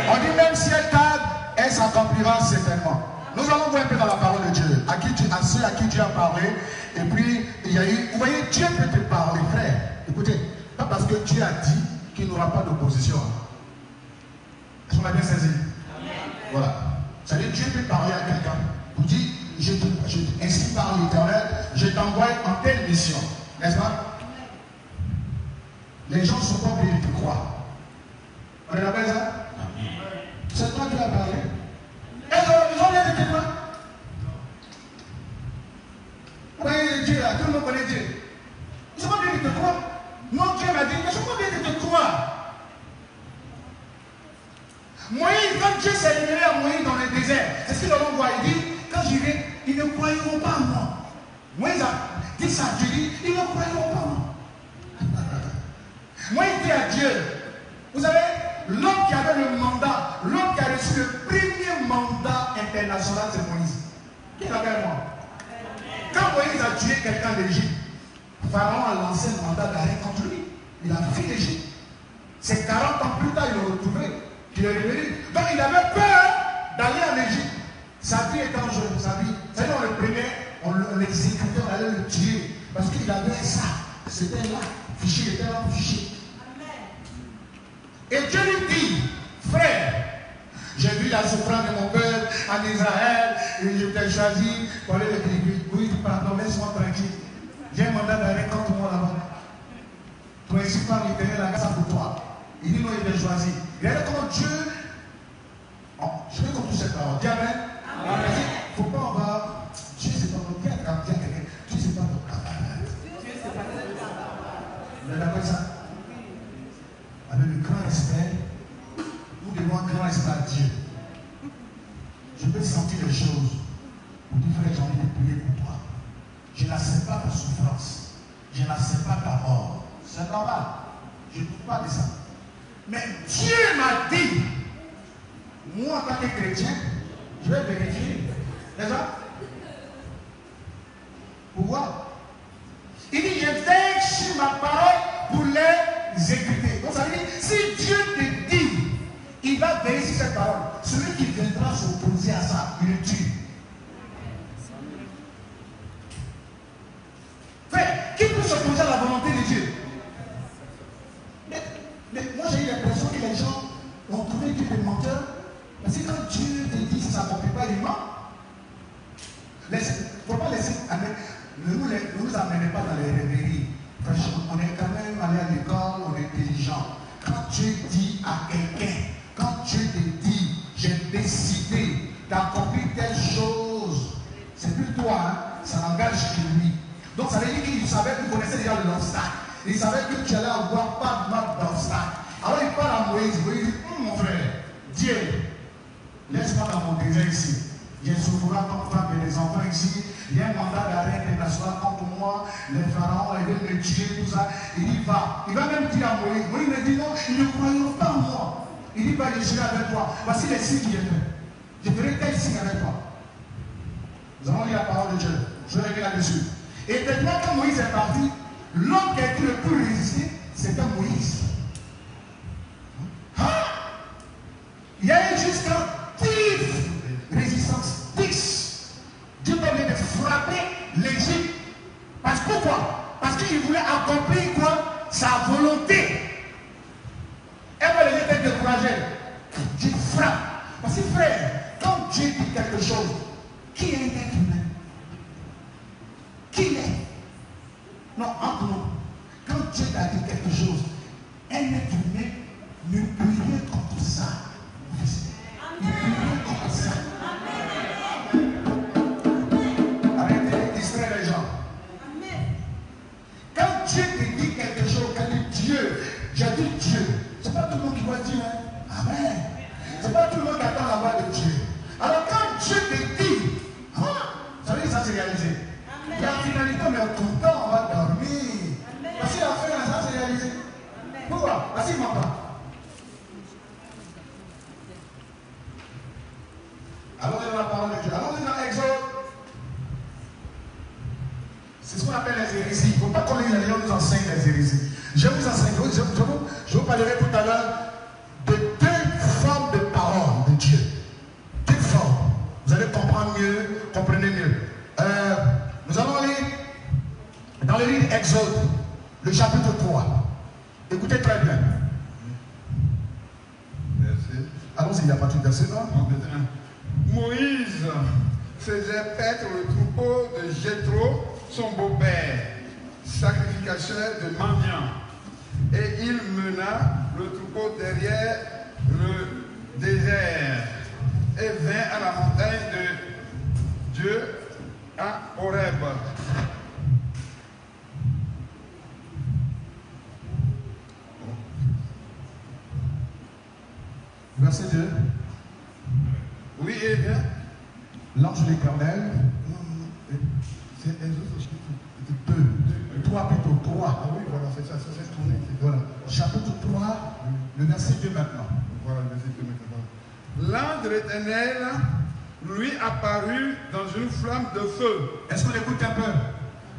On dit même si elle tarde, elle s'accomplira certainement. Nous allons voir un peu dans la parole de Dieu. À ceux à qui Dieu a parlé. Et puis, il y a eu. Vous voyez, Dieu peut te parler, frère. Écoutez, pas parce que Dieu a dit qu'il n'y aura pas d'opposition. Est-ce qu'on a bien saisi? Voilà. C'est-à-dire, Dieu peut parler à quelqu'un. Vous dit, ainsi par l'Éternel, je t'envoie en telle mission. N'est-ce pas? Les gens ne sont pas obligés de croire. On est d'accord ça? C'est toi qui as parlé. Ils ont bien été quoi? Vous voyez Dieu là, tout le monde connaît Dieu. Ils sont pas obligés de te croire. Non, Dieu m'a dit, ils sont pas obligés de te croire. Moïse, quand Dieu s'est révélé à Moïse dans le désert, c'est ce que l'on voit, il dit, quand j'irai, ils ne croiront pas en moi. Moïse a dit ça à Dieu, dit, ils ne croiront pas en moi. Moïse dit à Dieu, vous savez, l'homme qui avait le mandat, l'homme qui a reçu le premier mandat international, c'est Moïse. Qui l'appelle moi? Quand Moïse a tué quelqu'un d'Égypte, Pharaon a lancé un mandat d'arrêt contre lui. Il a fui l'Égypte. C'est 40 ans plus tard, il l'a retrouvé. Il est revenu. Donc il avait peur d'aller en Égypte. Sa vie était en jeu. Sa vie. C'est-à-dire, on le prenait, on l'exécutait, on allait le tuer. Parce qu'il avait ça. C'était là. Fichier, il était là, fichier. Et Dieu lui dit, frère, j'ai vu la souffrance de mon peuple en Israël, et je t'ai choisi pour aller l'écrire. Oui, pardon, laisse-moi tranquille. J'ai un mandat d'arrêt contre moi là-bas. Toi, ici, par l'Éternel, la grâce pour toi. Il dit, non, il t'a choisi. Regardez comment Dieu. Oh, je vais conclure cette parole. Dis amen. Il ne faut pas en bas. Dieu, c'est pas notre cœur. Quand Dieu a quelqu'un, Dieu, c'est pas notre cœur. Vous êtes d'accord avec ça? Avec le grand respect, nous devons un grand respect à Dieu. Je peux sentir les choses. Vous dites, frère, j'ai envie de prier pour toi. Je n'accepte pas ta souffrance. Je n'accepte pas ta mort. C'est normal. Je ne doute pas de ça. Mais Dieu m'a dit, moi en tant que chrétien, je vais vérifier. N'est-ce pas? Pour voir. Il dit, je veille sur ma parole pour les exécuter. Donc ça veut dire, si Dieu te dit, il va veiller sur cette parole. Celui qui viendra s'opposer à ça, il le tue. Frère, qui peut s'opposer à la volonté de Dieu? Mais moi j'ai eu l'impression que les gens ont trouvé Dieu des menteurs. Parce que quand Dieu te dit, ça ne s'accomplit pas, il ment. Il ne faut pas laisser. Ne nous amenez pas dans les rêveries. On est quand même allé à l'école, on est intelligent. Quand Dieu dit à quelqu'un, quand Dieu te dit, j'ai décidé d'accomplir telle chose, c'est plus toi, hein, ça n'engage que lui. Donc ça veut dire qu'il savait, qu'il connaissait déjà l'obstacle. Il savait que tu allais avoir pas de mal d'obstacle. Alors il parle à Moïse. Moïse dit, mon frère, Dieu, laisse-moi dans mon désert ici. J'ai souffert comme femme et les enfants ici. Il y a un mandat d'arrêt international contre moi. Les pharaons, ils veulent me tuer, tout ça. Il dit, va. Il va même dire à Moïse. Moïse me dit, non, ils ne croiront pas en moi. Il dit, va, je serai avec toi. Voici les signes qui est fait. Je ferai tel signe avec toi. Nous allons lire la parole de Dieu. Je vais revenir là-dessus. Et maintenant, quand Moïse est parti, l'homme qui a été le plus résisté, c'était Moïse. Hein? Il y a eu jusqu'à 10 résistances. 10. Dieu va venir de frapper l'Égypte. Parce que pourquoi? Parce qu'il voulait accomplir quoi? Sa volonté. Et moi, les gens étaient découragés. Dieu frappe. Parce que frère, quand Dieu dit quelque chose, qui est un être humain? Qui est? Non, entre nous. Quand Dieu t'a dit quelque chose, un être humain ne peut rien contre ça. Il ne peut rien contre ça. Arrêtez de distraire les gens. Quand Dieu te dit quelque chose, quand il dit Dieu, j'ai dit Dieu, c'est pas tout le monde qui va dire hein? Amen. C'est pas tout le monde qui attend la voix de Dieu. Alors quand Dieu te dit, ça veut dire que ça s'est réalisé. Il y a une finalité, on est content, on va dormir. Parce qu'il a fait ça s'est réalisé. Pourquoi? Parce qu'il ne ment pas. Allons-y dans la parole de Dieu. Allons-y dans Exode. C'est ce qu'on appelle les hérésies. Il ne faut pas qu'on les gens nous enseigne les hérésies. Je vous enseigne, je vous parlerai tout à l'heure de deux formes de parole de Dieu. Deux formes. Vous allez comprendre mieux, comprenez mieux. Nous allons aller dans le livre Exode, le chapitre 3. Écoutez très bien. Verset. Allons-y, il n'y a pas tout verset, non? Moïse faisait paître le troupeau de Jéthro, son beau-père, sacrificateur de mendiants. Et il mena le troupeau derrière le désert et vint à la montagne de Dieu à Horeb. Verset 2. Oui, et bien. L'ange de l'Éternel. C'est Exode 2. 3 plutôt. 3. Ah oui, voilà, c'est ça, ça s'est tourné. Voilà. Chapitre 3, le verset 2 maintenant. Voilà, le verset 2 maintenant. L'ange de l'Éternel lui apparut dans une flamme de feu. Est-ce qu'on écoute un peu?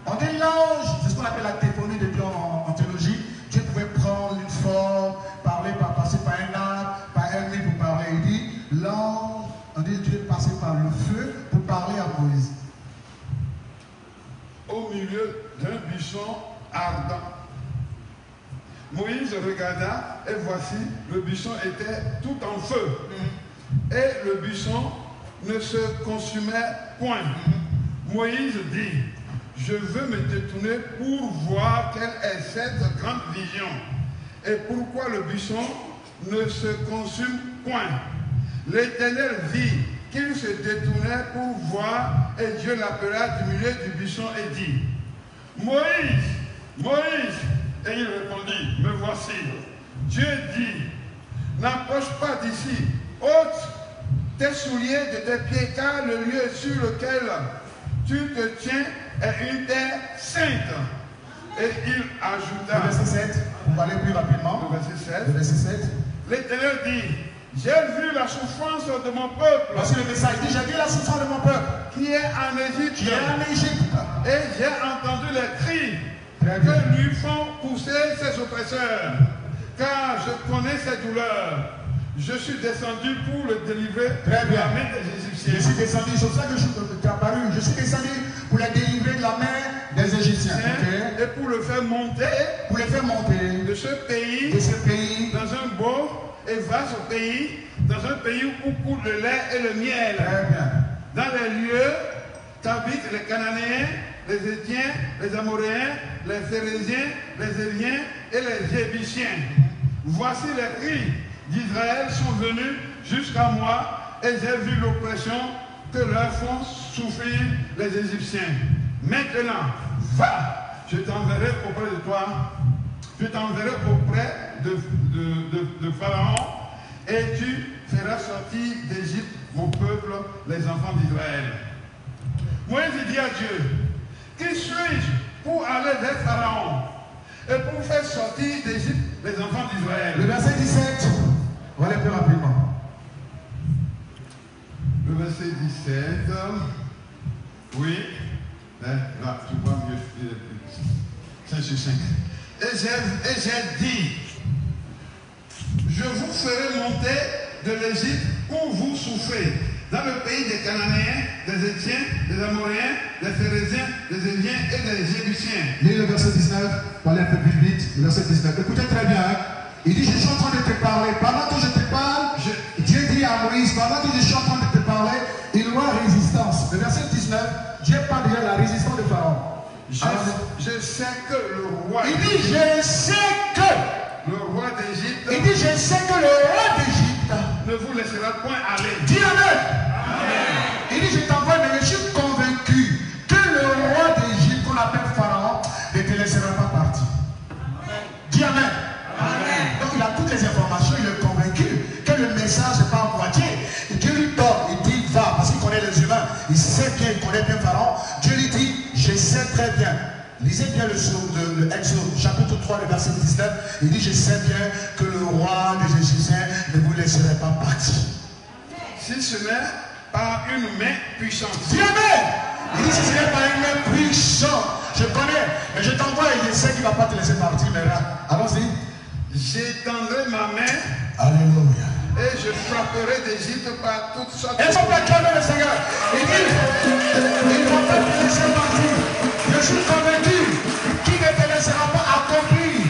On dit l'ange, c'est ce qu'on appelle la théophanie de Dieu en théologie. Dieu pouvait prendre une forme, passer par un arbre, par un mur pour parler. Il dit, l'ange, on dit Dieu passait par le feu pour parler à Moïse. Au milieu d'un buisson ardent. Moïse regarda et voici, le buisson était tout en feu. Et le buisson ne se consumait point. Moïse dit, je veux me détourner pour voir quelle est cette grande vision. Et pourquoi le buisson ne se consume point. L'Éternel vit qu'il se détournait pour voir, et Dieu l'appela du milieu du buisson et dit, Moïse, Moïse. Et il répondit, me voici. Dieu dit, n'approche pas d'ici, ôte tes souliers de tes pieds, car le lieu sur lequel tu te tiens est une terre sainte. Et il ajouta, Le verset 7, on va aller plus rapidement. le verset 7, Le verset 7. l'Éternel dit, j'ai vu la souffrance de mon peuple, Voici le message. Il dit, j'ai vu la souffrance de mon peuple qui est en Égypte, qui est en Égypte. et j'ai entendu les cris Très bien. que lui font pousser ses oppresseurs, car je connais ses douleurs. Je suis descendu pour le délivrer Très de bien. la main des Je Égyptiens. suis descendu, c'est pour ça que je suis apparu. Je suis descendu pour les délivrer de la main des Égyptiens. Ok. Et pour le faire monter Pour les faire monter de ce pays de ce pays. dans un beau et vaste pays, dans un pays où coule le lait et le miel, Très bien. dans les lieux qu'habitent les Cananéens, les Étiens, les Amoréens, les Phérésiens, les Éliens et les Jébusiens. Voici les cris d'Israël sont venus jusqu'à moi, et j'ai vu l'oppression que leur font souffrir les Égyptiens. Maintenant, va, je t'enverrai auprès de toi, je t'enverrai auprès de Pharaon, et tu feras sortir d'Égypte mon peuple, les enfants d'Israël. Moïse dit à Dieu, qui suis-je pour aller vers Pharaon et pour faire sortir d'Égypte les enfants d'Israël? Le verset 17. On va aller plus rapidement. Le verset 17. Oui. Là, tu vois mieux. 5 sur 5. Et j'ai dit, je vous ferai monter de l'Égypte où vous souffrez, dans le pays des Cananéens, des Étiens, des Amoréens, des Phérésiens, des Éliens et des Jébusiens. Lisez le verset 19. On va aller un peu plus vite. Le verset 19. Écoutez très bien. Hein? Il dit, je suis en train de te parler. Pendant que je te parle, Dieu dit à Moïse, pendant que je suis en train de te parler, il y aura résistance. Le verset 19, Dieu parle déjà de la résistance de Pharaon. Je sais que le roi... Il dit, je sais que... Le roi d'Égypte... Il dit, je sais que le roi d'Égypte... ne vous laissera point aller. Dis Amen. Il dit, je t'envoie, mais je suis convaincu que le roi d'Égypte, qu'on appelle Pharaon, ne te laissera pas partir. Dis Amen. Donc il a toutes les informations, il est convaincu que le message n'est pas en moitié. Et Dieu lui donne, il dit va, parce qu'il connaît les humains, il sait bien, il connaît bien Pharaon. Dieu lui dit, je sais très bien. Lisez bien le Exode, chapitre 3, le verset 19. Il dit, je sais bien que le roi des Égyptiens ne vous laisserait pas partir. Si ce n'est par une main puissante. Dis Amen. Il dit si ce n'est pas une main puissante, je connais, mais je t'envoie et je sais qu'il ne va pas te laisser partir maintenant. Allons-y. J'étendrai ma main. Alléluia. Et je frapperai d'Égypte par toutes sortes de... Est-ce qu'on peut acclamer le Seigneur? Il dit, il ne va pas te laisser partir. Je suis convaincu qu'il ne te laissera pas accomplir,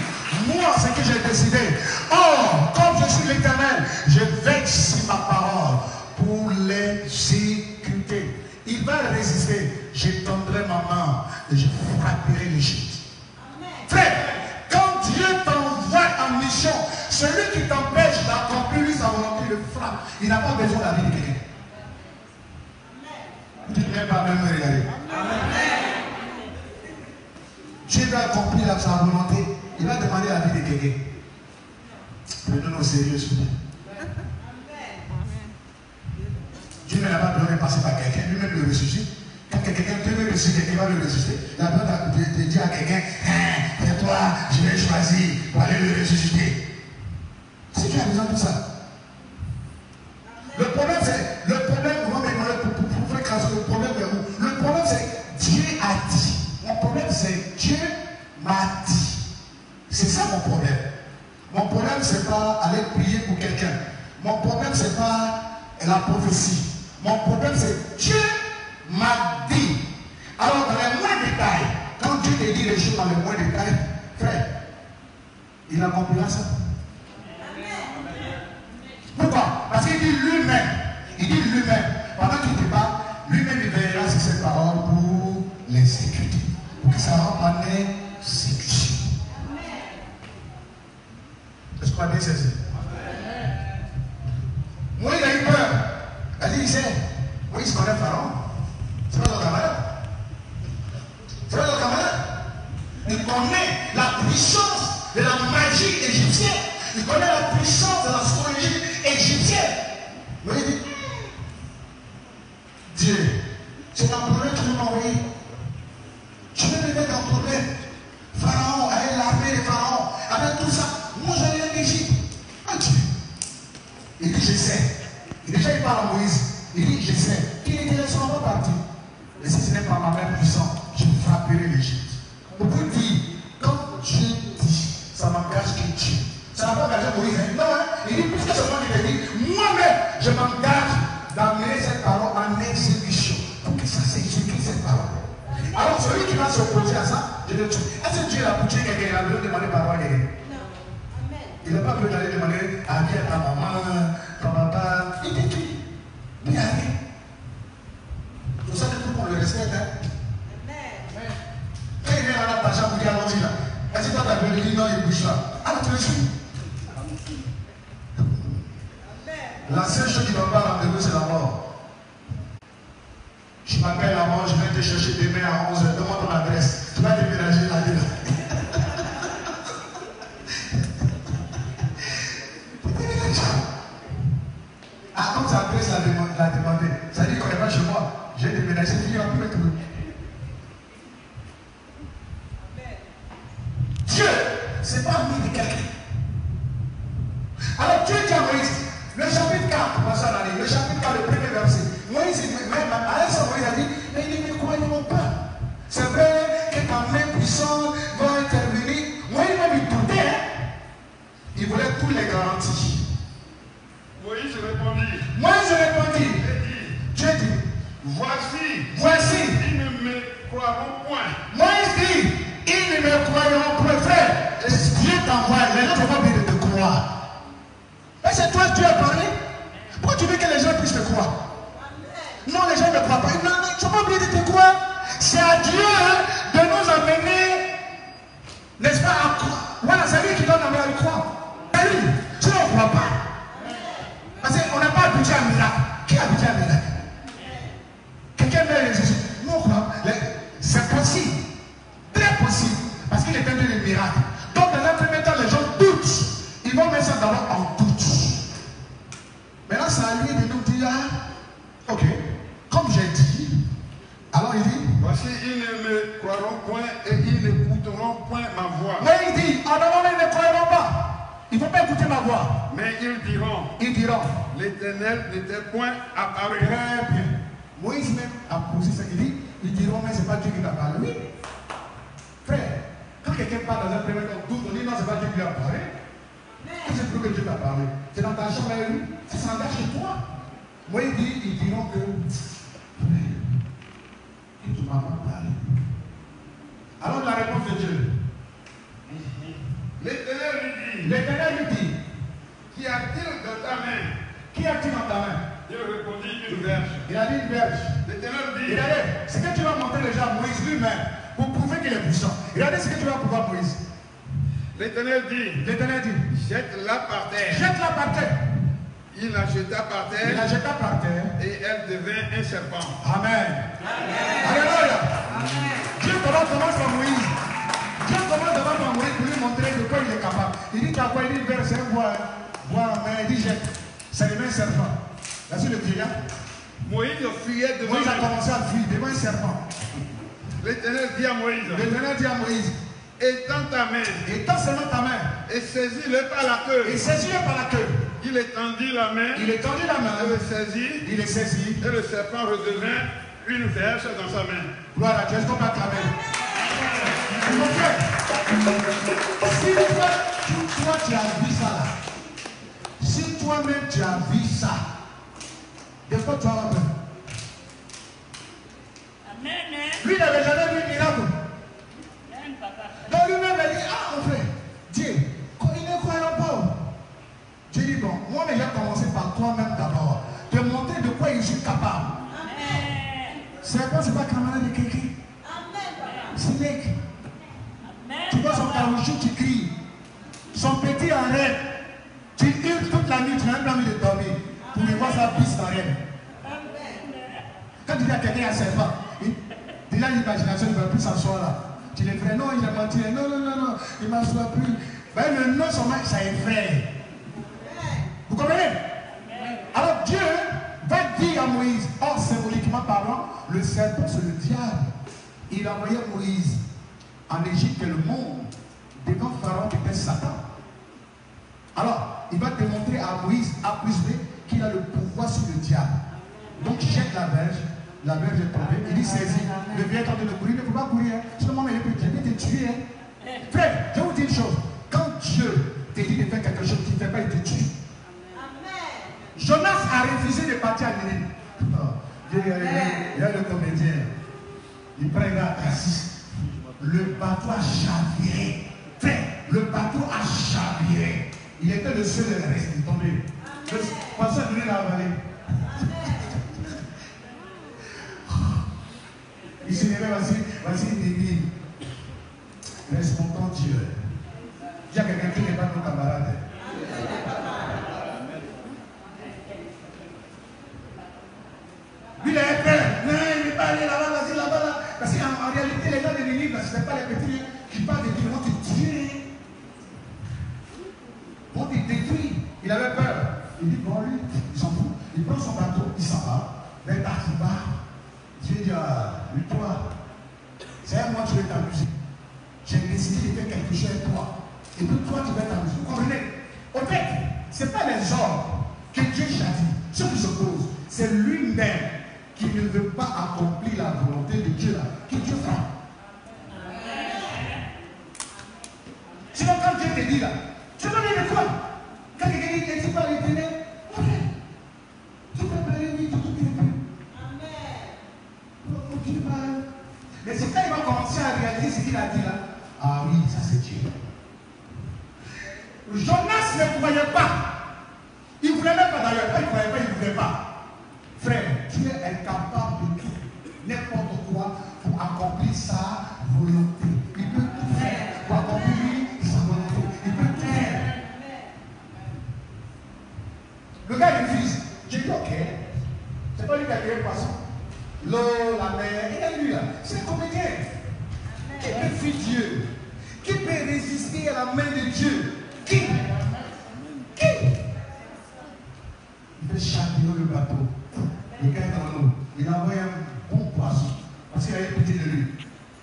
moi, ce que j'ai décidé. Or, comme je suis l'Éternel, je veille sur ma parole pour l'exécuter. Il va résister. J'étendrai ma main et je frapperai l'Égypte. Frère, quand Dieu t'envoie en mission, celui qui t'empêche d'accomplir sa volonté le frappe. Il n'a pas besoin de la vie de quelqu'un. Tu ne viens pas même me regarder. Dieu va accomplir sa volonté. Il va demander la vie de quelqu'un. Prenons-nous au sérieux, s'il vous plaît. Dieu ne l'a pas besoin de passer par quelqu'un, lui-même le ressuscite. Quand quelqu'un veut ressusciter, quelqu'un va le ressusciter. Il a besoin de dire à quelqu'un, c'est toi, je vais choisir pour aller le ressusciter. Si tu as besoin de ça. Le problème, c'est, le problème c'est, Dieu a dit. Mon problème, c'est, Dieu m'a dit. C'est ça mon problème. Mon problème, c'est pas aller prier pour quelqu'un. Mon problème, c'est pas la prophétie. Mon problème, c'est Dieu m'a dit. Alors, dans les moindres détails, quand Dieu te dit les choses dans les moindres détails, frère, il accomplira ça. Pourquoi? Parce qu'il dit lui-même, pendant qu'il te parle, lui-même il veillera sur cette parole pour l'exécuter. Pour que ça rentre en exécution. Est-ce qu'on va bien saisir? Moïse a eu peur. Il sait, Moïse connaît Pharaon. C'est pas ton camarade. C'est pas ton camarade. Il connaît la puissance de la magie égyptienne. Il connaît la puissance de l'astrologie égyptienne. Moïse dit, Dieu, c'est un problème que tu m'as envoyé. Je vais me mettre en problème. Pharaon, avec l'armée de Pharaon, avec tout ça. Moi, j'allais en Égypte. Ah Dieu. Il dit, je sais. Et déjà, il parle à Moïse. Il dit, je sais. Qu'il ne te laissera pas partir. Et si ce n'est pas ma main puissante, je frapperai l'Égypte. Pour vous dire, quand Dieu dit, ça m'engage que Dieu. Ça n'a pas engagé Moïse. Hein? Non, hein? Il dit, puisque c'est moi qui l'ai dit, moi-même, je m'engage d'amener cette parole en exécution. Pour que ça s'exécute cette parole. Alors, celui qui va s'opposer à ça, je le tue. Est-ce que Dieu l'a poussé quelqu'un? Il a besoin de demander parole à quelqu'un? Il n'a pas besoin d'aller demander à qui, à ta maman, ton papa. Il dit, il n'y a rien. Pour ça, il faut qu'on le respecte. Hein? Quand il vient là, Pacha, vous dites allons-y là. Est-ce que toi, tu as besoin de dire non, il bouge là? Alors, tu le suis. La seule chose qui ne va pas rendez-vous, c'est la mort. Je m'appelle la mort, je vais te chercher demain à 11h. Demande ton adresse. Tu vas déménager là-dedans. Ah, comme sa adresse l'a demandé. Ça dit qu'on n'est pas chez moi. J'ai déménagé, il va plus me trouver. Dieu, c'est pas mis de quelqu'un. Alors Dieu dit à Moïse, le chapitre 4, le chapitre 4, le premier verset. Moïse, même à ça, Moïse a dit, mais ils ne croyons pas. C'est vrai que ta main puissante va intervenir. Moïse même il doutait. Hein? Il voulait toutes les garanties. Moïse répondit. Dieu dit, voici, ils ne me croiront point. Moïse dit, ils ne me croiront point, frère. Dieu t'envoie, les gens ne vont pas bien de te croire. Mais c'est toi que Dieu a parlé. Pourquoi tu veux que les gens puissent te croire? Non, les gens ne croient pas. Non, tu n'as pas oublié de te croire. C'est à Dieu de nous amener, n'est-ce pas, à croire. Voilà, c'est lui qui donne amener à le croire. C'est lui. Tu ne crois pas. Parce qu'on n'a pas habitué à un miracle. Qui a habitué à un miracle? Quelqu'un met les Jésus. Non, quoi. C'est possible. Très possible. Parce qu'il est un Dieu de miracles. Donc, dans un premier temps, les gens doutent. Ils vont mettre ça d'abord en doute. Maintenant, c'est à lui de nous dire, ok, comme j'ai dit, alors il dit, voici, ils ne me croiront point et ils n'écouteront point ma voix. Mais il dit, en avant, ils ne croiront pas. Ils ne vont pas écouté ma voix. Mais ils diront, l'Éternel n'était point apparu. Très bien. Moïse même a posé ça. Ils diront, mais c'est pas Dieu qui t'a parlé. Oui. Frère, quand quelqu'un parle dans un premier temps, on dit non, c'est pas Dieu qui lui a parlé. C'est pour que Dieu t'a parlé. C'est dans ta chambre avec lui. Ça s'engage chez toi. Moïse dit, ils diront que tu ne m'as pas parlé. Alors la réponse de Dieu. L'Éternel lui dit, qu'y a-t-il dans ta main? Qu'y a-t-il dans ta main? Il répondit, une verge. Il a dit une verge. L'Éternel dit, il a dit, ce que tu vas montrer déjà à Moïse lui-même pour prouver qu'il est puissant. Il a dit ce que tu vas prouver à Moïse. L'Éternel dit, jette-la par terre. Jette-la par terre. Il la jeta par terre. Il la jeta par terre. Et elle devint un serpent. Amen. Alléluia. Dieu commence par Moïse. Dieu commence d'abord par Moïse pour lui montrer de quoi il est capable. Il dit qu'à quoi il dit verset bois, mais il dit jette. Ça devient un serpent. Là-dessus le vieillard. Moïse fuyait devant. Moïse a commencé à fuir devant un serpent. L'Éternel dit à Moïse. L'Éternel dit à Moïse. Étends ta main. Étends seulement ta main. Et saisis-le par la queue. Et saisis-le par la queue. Il étendit la main. Il étendit la main. Et le saisit. Il est saisi. Et le serpent redevint une verge dans sa main. Gloire à Dieu. Est-ce qu'on va travailler? Mon frère, si toi tu as vu ça là, si toi-même tu as vu ça, de quoi tu as peur? Lui n'avait jamais vu un miracle. Donc lui-même a dit, ah mon frère, Dieu, il ne croyait pas. Dieu dit, bon, moi mais j'ai commencé par toi-même d'abord, te montrer de quoi je suis capable. C'est quoi, c'est pas camarade de quelqu'un. C'est mec. Tu vois son caoutchouc qui crie, son petit en rêve. Tu hurles toute la nuit, tu n'as même pas envie de dormir pour lui voir sa bise en rêve. Quand tu dis à quelqu'un à serpent, déjà l'imagination ne va plus s'asseoir là. Tu les frères, non, il a menti, non, il ne m'assoit plus. Ben, le nom, ça effraie. Vous comprenez? Alors Dieu va dire à Moïse, or symboliquement parlant, le serpent c'est le diable. Il a envoyé Moïse en Égypte et le monde devant Pharaon qui était Satan. Alors, il va démontrer à Moïse, A plus B, qu'il a le pouvoir sur le diable. Donc, jette la verge est tombée, il dit saisis. Le vieil est en train de courir, il ne faut pas courir. Sinon, maman, il peut te tuer. Frère, je vais vous dire une chose. Quand Dieu te dit de faire quelque chose, tu ne fais pas, il te tue. Jonas a refusé de partir à Ninive. Il y a le comédien. Il prend la assise. Le bateau a chaviré. Frère, le bateau a chaviré. Il était le seul à rester tombé. Pensez à donner la vallée. Il s'est levé, vas-y, Ninive. Respectons Dieu. Il y a quelqu'un qui n'est pas ton camarade. Lui, il avait peur. Non, il n'est pas allé là-bas, vas-y, là-bas, là. Parce qu'en réalité, les gens de Ninive, ce n'est pas les petits qui parlent de Dieu, vont te tuer. Vont te détruire. Il avait peur. Il dit, bon, lui, il s'en fout. Il prend son bateau, il s'en va. Mais Takiba, Dieu dit, toi, c'est à moi que tu veux t'amuser. J'ai décidé de faire quelque chose avec toi. Et puis toi, tu vas t'amuser. Vous comprenez? En fait, ce n'est pas les ordres que Dieu châtie. Ce qui se pose, c'est lui-même qui ne veut pas accomplir la volonté de Dieu là, que Dieu fera. Sinon, quand Dieu te dit là, tu vas dire de quoi? Quand quelqu'un dit que tu vas l'éternel, tu peux parler, oui, tout est bien. Amen. Mais c'est quand il va commencer à réaliser ce qu'il a dit là. Ah oui, ça c'est Dieu. Jonas ne croyait pas. Il ne voulait même pas d'ailleurs. Quand il ne croyait pas, il ne voulait pas. Frère, Dieu est capable de tout. N'importe quoi pour accomplir sa volonté. Il peut tout faire pour accomplir sa volonté. Il peut tout faire. Le gars refuse. J'ai dit ok. C'est pas lui qui a créé le poisson. L'eau, la mer, il a lu là. C'est un comédien. Qui peut fuir Dieu? Qui peut résister à la main de Dieu? Qui? Il fait châtiller le bateau. Et quand il est dans l'eau, il a envoyé un bon poisson. Parce qu'il avait pitié de lui.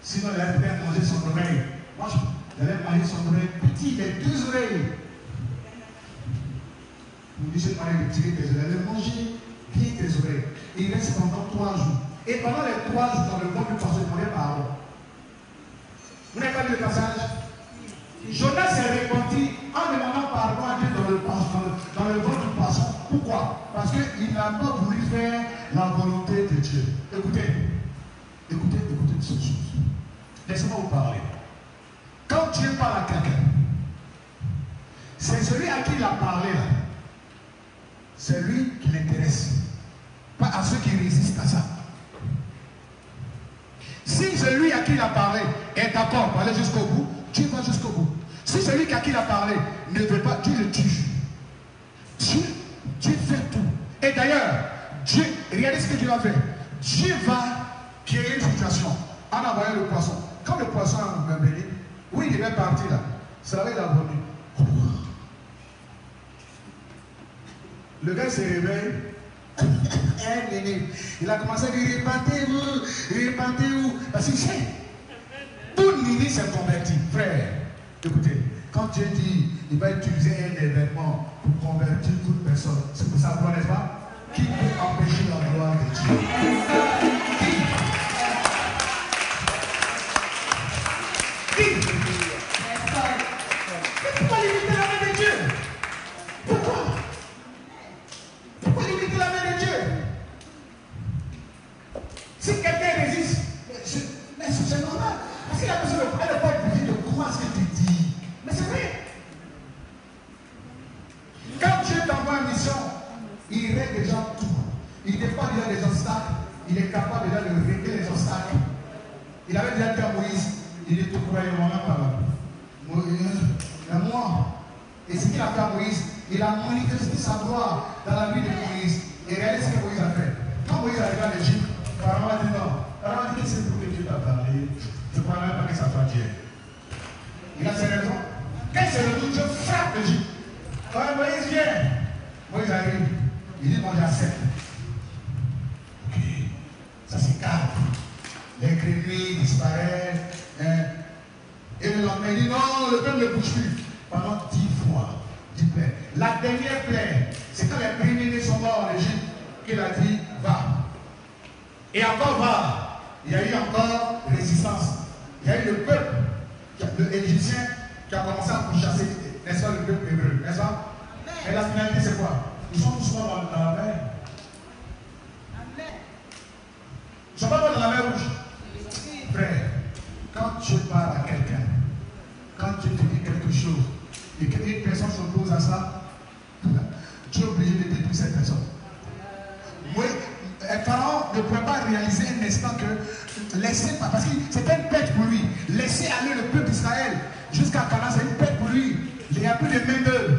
Sinon, il allait faire manger son oreille. Moi, il allait manger son oreille petit, les 2 oreilles. Dieu m'a retiré tes oreilles. Elle a mangé bien tes oreilles. Il reste pendant 3 jours. Et pendant les 3 jours, dans le ventre du poisson, il demandait pardon. Vous n'avez pas lu le passage? Jonas s'est repenti en demandant pardon à Dieu dans le ventre du poisson. Pourquoi? Parce qu'il n'a pas voulu faire la volonté de Dieu. Écoutez cette chose. Laissez-moi vous parler. Quand Dieu parle à quelqu'un, c'est celui à qui il a parlé là. C'est lui qui l'intéresse. Pas à ceux qui résistent à ça. Si celui à qui il a parlé est d'accord pour aller jusqu'au bout, Dieu va jusqu'au bout. Si celui à qui il a parlé ne veut pas, Dieu le tue. Dieu fait tout. Et d'ailleurs, Dieu, regardez ce que Dieu va faire. Dieu va créer une situation en envoyant le poisson. Quand le poisson a béni, oui, il devait partir là. C'est là où il a venu. Le gars se réveille. Il a commencé à dire répentez-vous. Parce qu'il sait. Tout Nini s'est converti. Frère, écoutez, quand Dieu dit il va utiliser un événement pour convertir toute personne, c'est pour sa gloire, n'est-ce pas? Qui peut empêcher la gloire de Dieu? Qui? Mais pourquoi limiter la main de Dieu? Pourquoi limiter la main de Dieu? Si quelqu'un résiste, mais c'est normal. Parce que la personne elle n'a pas obligée de croire ce que tu dis. Mais c'est vrai. Quand Dieu t'envoie en mission, il règle déjà tout. Il n'est pas déjà des obstacles. Il est capable déjà de régler les obstacles. Il avait déjà dit à Moïse, il est tout croyant par là. Moi. Et ce qu'il a fait à Moïse, il a manifesté sa gloire dans la vie de Moïse. Et regardez ce que Moïse a fait. Quand Moïse arrive en Égypte, Pharaon a dit non. Pharaon a dit que c'est pour que Dieu t'a parlé. Je ne crois même pas que ça soit Dieu. Il a ses raisons. Quand c'est le tout, Dieu frappe l'Égypte. Quand Moïse vient, Moïse arrive. Il dit bon, j'accepte. Ok, ça c'est calme. Les grenouilles disparaissent. Et le lendemain, il dit non, le peuple ne bouge plus. Pendant 10 fois, 10 plaies. La dernière plaie, c'est quand les premiers-nés sont morts en Égypte qu'il a dit va. Et encore va. Il y a eu encore résistance. Il y a eu le peuple, le Égyptien, qui a commencé à pourchasser, n'est-ce pas, le peuple hébreu, n'est-ce pas? Et la finalité, c'est quoi? Ils sont tous morts dans la mer. Ils ne sont pas morts dans la mer rouge. Frère, quand tu parles à quelqu'un, quand tu te dis quelque chose, et qu'une personne s'oppose à ça, tu es obligé de détruire cette personne. Oui, Pharaon ne pouvait pas réaliser un instant que laisser, parce que c'était une perte pour lui. Laisser aller le peuple d'Israël jusqu'à Canaan, c'est une perte pour lui. Il n'y a plus de main d'œuvre.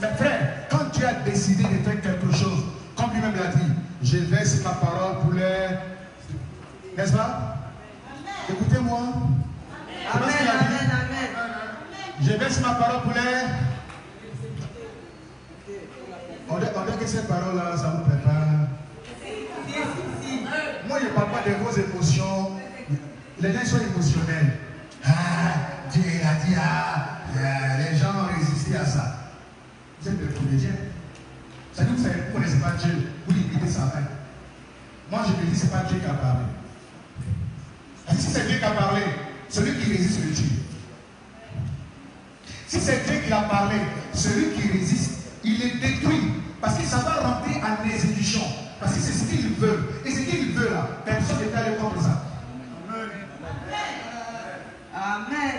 Mais frère, quand tu as décidé de faire quelque chose, comme lui-même l'a dit, je verse ma parole pour les. N'est-ce pas? Écoutez-moi. Amen, amen, amen. Je verse ma parole pour les. On dit que ces paroles-là, ça vous prépare. Moi, je ne parle pas de vos émotions. Les gens sont émotionnels. Ah, Dieu a dit, les gens ont résisté à ça. Vous êtes des comédiens. Ça dit, vous ne connaissez pas Dieu. Vous limitez sa main. Moi, je me dis, ce n'est pas Dieu qui a parlé. Parce que si c'est Dieu qui a parlé, celui qui résiste le tue. Si c'est Dieu qui a parlé, celui qui résiste, il est détruit. Parce que ça va rentrer en exécution. Parce que c'est ce qu'il veut. Et ce qu'il veut là, personne ne peut aller contre ça. Amen.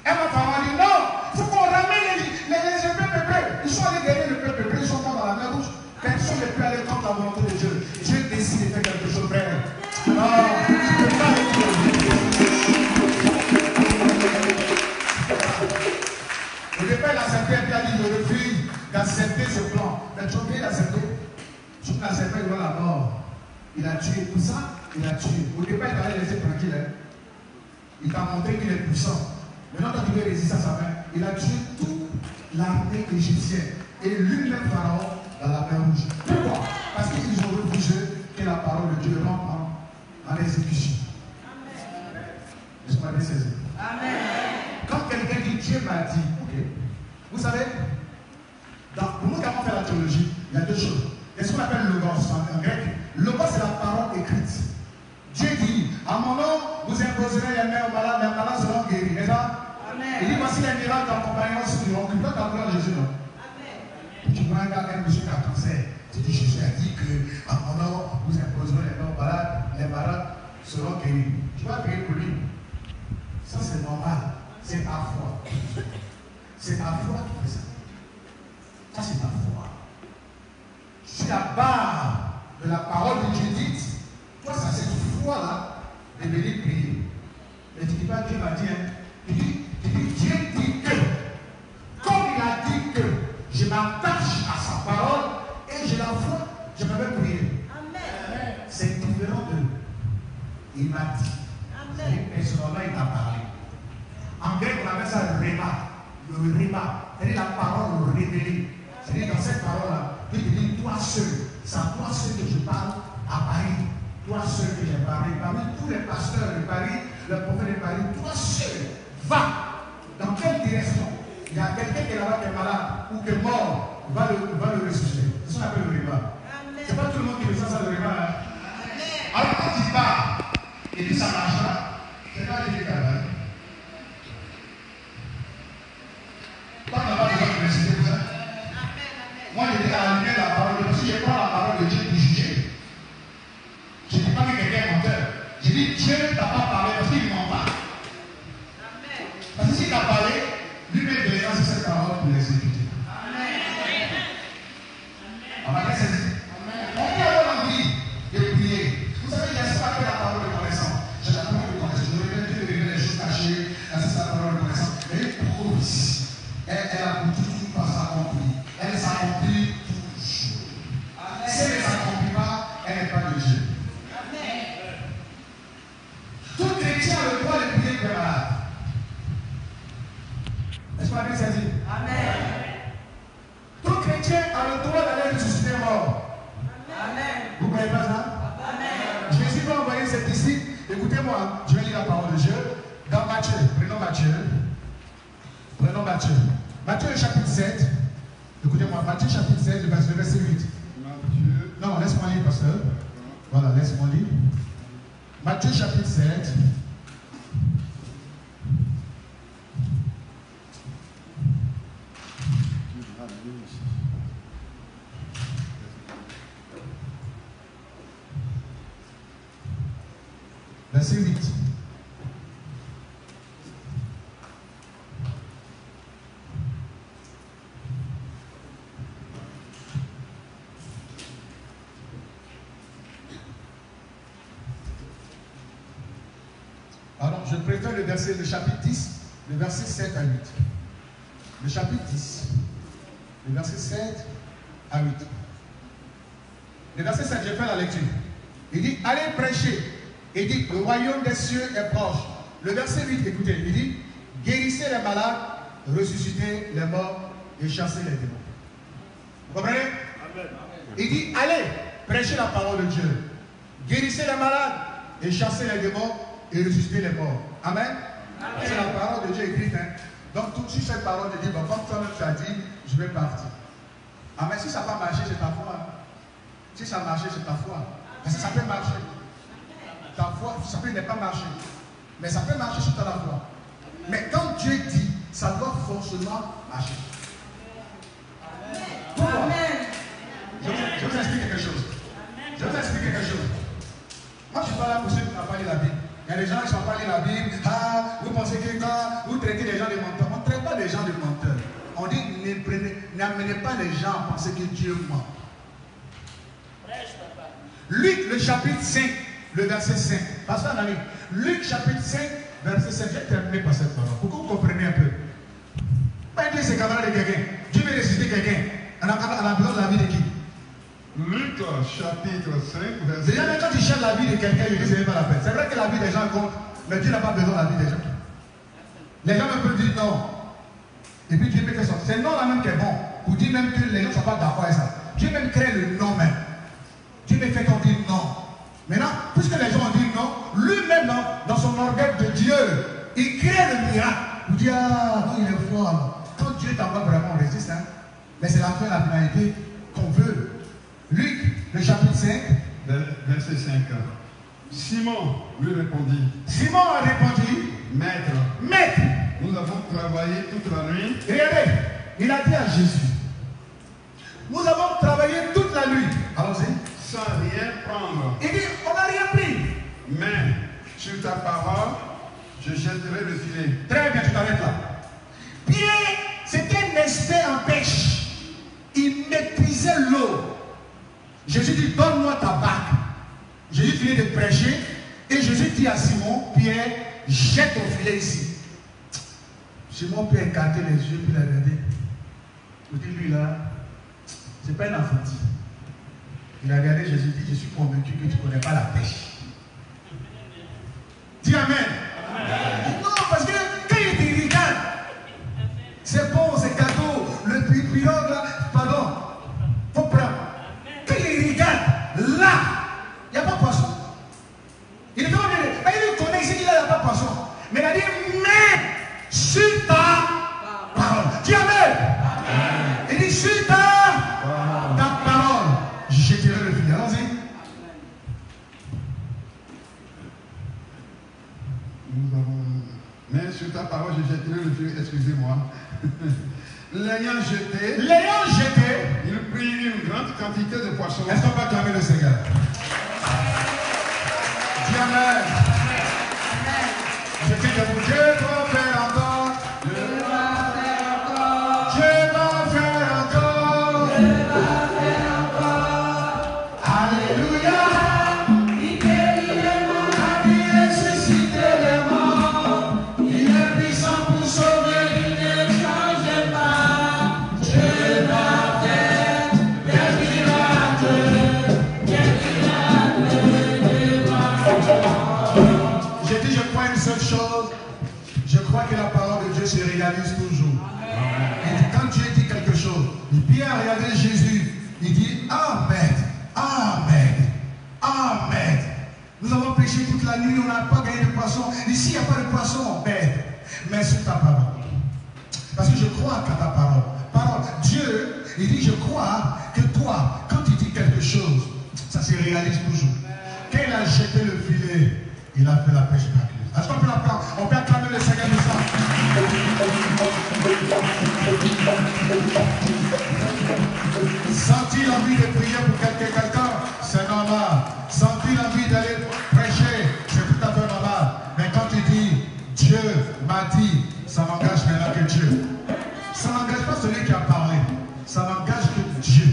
Et ma femme a dit non, il faut qu'on ramène les peuples hébreux. Ils sont allés gagner le peuple hébreu, ils sont morts dans la mer rouge. Personne ne peut aller contre la volonté de Dieu. Dieu décide de faire quelque chose, frère. Non, tu ne peux pas aller Au départ, il a accepté, il a dit je refuse d'accepter ce plan. Mais tu as oublié d'accepter. Tu n'as accepté devant la mort. Il a tué tout ça, il a tué. Au départ, il t'avait laissé tranquille. Hein? Il t'a montré qu'il est puissant. Maintenant, quand tu veux résister à sa main, il a tué toute l'armée égyptienne. Et lui-même, Pharaon, dans la mer rouge. Pourquoi? Parce qu'ils ont refusé que la parole de Dieu rentre en exécution. Laisse-moi bien saisir. Amen. Quand quelqu'un dit Dieu m'a dit, ok. Vous savez, pour nous qui avons fait la théologie, il y a deux choses. Il y a ce qu'on appelle le logos en grec. Le logos, c'est la parole écrite. Dieu dit, à mon nom, vous imposerez les mains aux malades, les malades seront guéris. N'est-ce pas? Il dit, voici les miracles d'accompagnement suivront. Tu peux t'appeler Jésus, non? Tu vois un gars, un monsieur qui a cancer. Tu dis, Jésus a dit que, à mon nom, vous imposerez les mains aux malades, les malades seront guéris. Tu vas prier pour lui. Ça, c'est normal. C'est ta foi. C'est ta foi qui fait ça. Ça, c'est ta foi. Sur la barre de la parole de Dieu dite, toi, ça, cette foi-là, de venir prier. Mais tu ne dis pas, Dieu m'a dit, hein. Tu dis, Dieu dit que, comme il a dit que, je m'attache à sa parole et j'ai la foi, je peux même prier. Amen. C'est différent de. Il m'a dit. Amen. Personnellement, il m'a parlé. En grec, on appelle ça le rhéma. Le rhéma. C'est-à-dire la parole révélée. C'est-à-dire dans cette parole-là, Dieu te dit, toi seul, c'est à toi seul que je parle à Paris. Toi seul que j'ai parlé. Parmi tous les pasteurs de Paris, le prophète de Paris, toi seul, va. Dans quelle direction? Il y a quelqu'un qui est là-bas qui est malade ou qui est mort, va le ressusciter. C'est ce qu'on appelle le rhéma. C'est pas tout le monde qui ressent ça, le rhéma. Hein? Alors quand il part, il dit ça marchera, c'est pas lui qui est. Quand on n'a pas besoin de réciter tout ça. Moi, je dis à la lumière de la parole de Dieu. Si je prends la parole de Dieu pour juger, je ne dis pas que quelqu'un est menteur. Je dis Dieu ne t'a pas parlé parce qu'il ne ment pas. Parce que s'il t'a parlé, lui-même de sur cette parole pour l'exécuter. On va laisser saisir. On peut avoir envie de prier. Vous savez, il y a ce qu'on appelle la parole de connaissance. J'ai la parole de connaissance. Je ne vais pas dire les choses cachées. C'est la parole de connaissance. Elle est pour ici. Elle a pour toujours pas s'accomplir. Elle s'accomplit toujours. Si elle ne s'accomplit pas, elle n'est pas de Dieu. Tout chrétien a le droit de prier pour les malades. Est-ce qu'on a bien saisi? Amen. Tout chrétien a le droit d'aller ressusciter mort. Amen. Vous ne croyez pas ça? Amen. Jésus va envoyer ses disciples. Écoutez-moi, je vais lire la parole de Dieu. Dans Matthieu, prenons Matthieu. Prenons Matthieu. Matthieu chapitre 7. Écoutez-moi, Matthieu chapitre 7, le verset 8. Matthieu. Non, laisse-moi lire, pasteur. Voilà, laisse-moi lire. Matthieu chapitre 7. Verset 8. Alors, je préfère le chapitre 10, le verset 7 à 8. Le chapitre 10, le verset 7 à 8. Le verset 7, je fais la lecture. Il dit, allez prêcher. Il dit, le royaume des cieux est proche. Le verset 8, écoutez, il dit, guérissez les malades, ressuscitez les morts et chassez les démons. Vous comprenez? Amen. Il dit, allez prêcher la parole de Dieu. Guérissez les malades et chassez les démons et ressusciter les morts. Amen. C'est la parole de Dieu écrite. Hein? Donc, tout de suite, cette parole de Dieu, bon, comme toi-même tu as dit, je vais partir. Amen. Si ça n'a pas marché, c'est ta foi. Si ça a marché, c'est ta foi. Parce que ça peut marcher. Ta foi, ça peut ne pas marcher. Mais ça peut marcher si tu as la foi. Mais quand Dieu dit, ça doit forcément marcher. Amen. Je vais vous expliquer quelque chose. Je vais vous expliquer quelque chose. Moi, je suis pas là pour ceux qui n'ont pas lu la Bible. Il y a des gens qui ne sont pas lu la Bible. Ah, vous pensez que quand vous traitez les gens de menteurs, on ne traite pas les gens de menteurs. On dit, n'amenez pas les gens à penser que Dieu ment. Luc, le chapitre 5, le verset 5. Pasteur Nani, Luc, chapitre 5, verset 5. J'ai terminé par cette parole. Pour que vous compreniez un peu. Pas Dieu, c'est camarade de quelqu'un. Dieu veut ressusciter quelqu'un. On a besoin de la vie de qui? Luc, chapitre 5, verset 5. Déjà, même quand tu cherches la vie de quelqu'un, il ne dit, c'est pas la peine. C'est vrai que la vie des gens compte, mais Dieu n'a pas besoin de la vie des gens. Les gens peuvent dire non. Et puis Dieu peut faire sortir. C'est le nom là même qui est bon. Pour dire même que les gens ne sont pas d'accord avec ça. Dieu même crée le non même. Dieu me fait qu'on dise non. Maintenant, puisque les gens ont dit non, lui-même, dans son orgueil de Dieu, il crée le miracle. Vous dites, ah, non, il est fort. Quand Dieu t'envoie vraiment, on résiste. Hein? Mais c'est la fin, la finalité qu'on veut. Luc, le chapitre 5. Verset 5. Simon lui répondit. Simon a répondu, Maître, Maître, nous avons travaillé toute la nuit. regardez, il a dit à Jésus, nous avons travaillé toute la nuit. Allons-y. Sans rien prendre. Il dit, on n'a rien pris. Mais sur ta parole, je jetterai le filet. Très bien, tu t'arrêtes là. Pierre, c'était un expert en pêche. Il maîtrisait l'eau. Jésus dit, donne-moi ta barque. Jésus finit de prêcher et Jésus dit à Simon, Pierre, jette ton filet ici. Simon peut écarter les yeux puis la regarder. Il dit, lui là, c'est pas un enfantine. Il a regardé Jésus, dit, je suis convaincu que tu ne connais pas la pêche. Dis Amen. Amen. Non, parce que quand il dit regarde, c'est bon, c'est cadeau, le pirogue là, pardon, faut prendre. Quand il regarde, là, il n'y a pas de poisson. Il est vraiment bien, mais il connaît ici qu'il n'y a pas de poisson. Mais il a dit, mais sur ta parole. Dis Amen. Amen. Il dit, sur ta parole, je jetterai le filet. Allons-y. Mais sur ta parole, je jetterai le filet, excusez-moi. L'ayant jeté, il prit une grande quantité de poissons. Est-ce qu'on peut acclamer le Seigneur? Dis Amen. Je dis que vous, Dieu va faire encore. Dieu va faire encore. Dieu va faire encore. Dieu va faire encore. Alléluia. Il guérit les morts, il ressuscite les morts. Il est puissant pour sauver, il ne change pas. Dieu va faire des miracles. J'ai dit, je crois une seule chose. Je crois que la parole de Dieu se réalise toujours. Et quand Dieu dit quelque chose, Pierre a regardé Jésus. Il dit, Amen, Amen, Amen. Nous avons péché toute la nuit, on n'a pas gagné de poisson. Ici, il n'y a pas de poisson, mais sur ta parole. Parce que je crois qu'à ta parole. Parole. Dieu, il dit, je crois que toi, quand tu dis quelque chose, ça se réalise toujours. Quand il a jeté le filet, il a fait la pêche miraculeuse. Est-ce qu'on peut l'apprendre? On peut acclamer le Seigneur de ça. Sentir l'envie de prier pour quelqu'un, c'est normal. Sentir l'envie d'aller prêcher, c'est tout à fait normal. Mais quand tu dis, Dieu m'a dit, ça n'engage maintenant que Dieu. Ça n'engage pas celui qui a parlé. Ça n'engage que Dieu.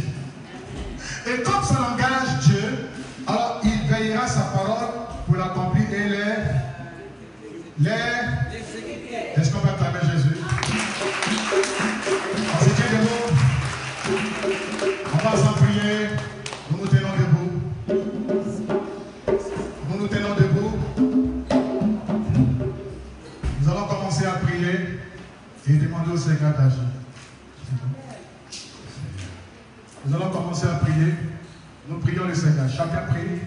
Et comme ça n'engage Dieu, alors il veillera sa parole pour l'accomplir et Est-ce qu'on va acclamer Jésus? On se tient debout. On va s'en prier. Nous nous tenons debout. Nous nous tenons debout. Nous allons commencer à prier et demander au Seigneur d'agir. Nous allons commencer à prier. Nous prions le Seigneur. Chacun prie.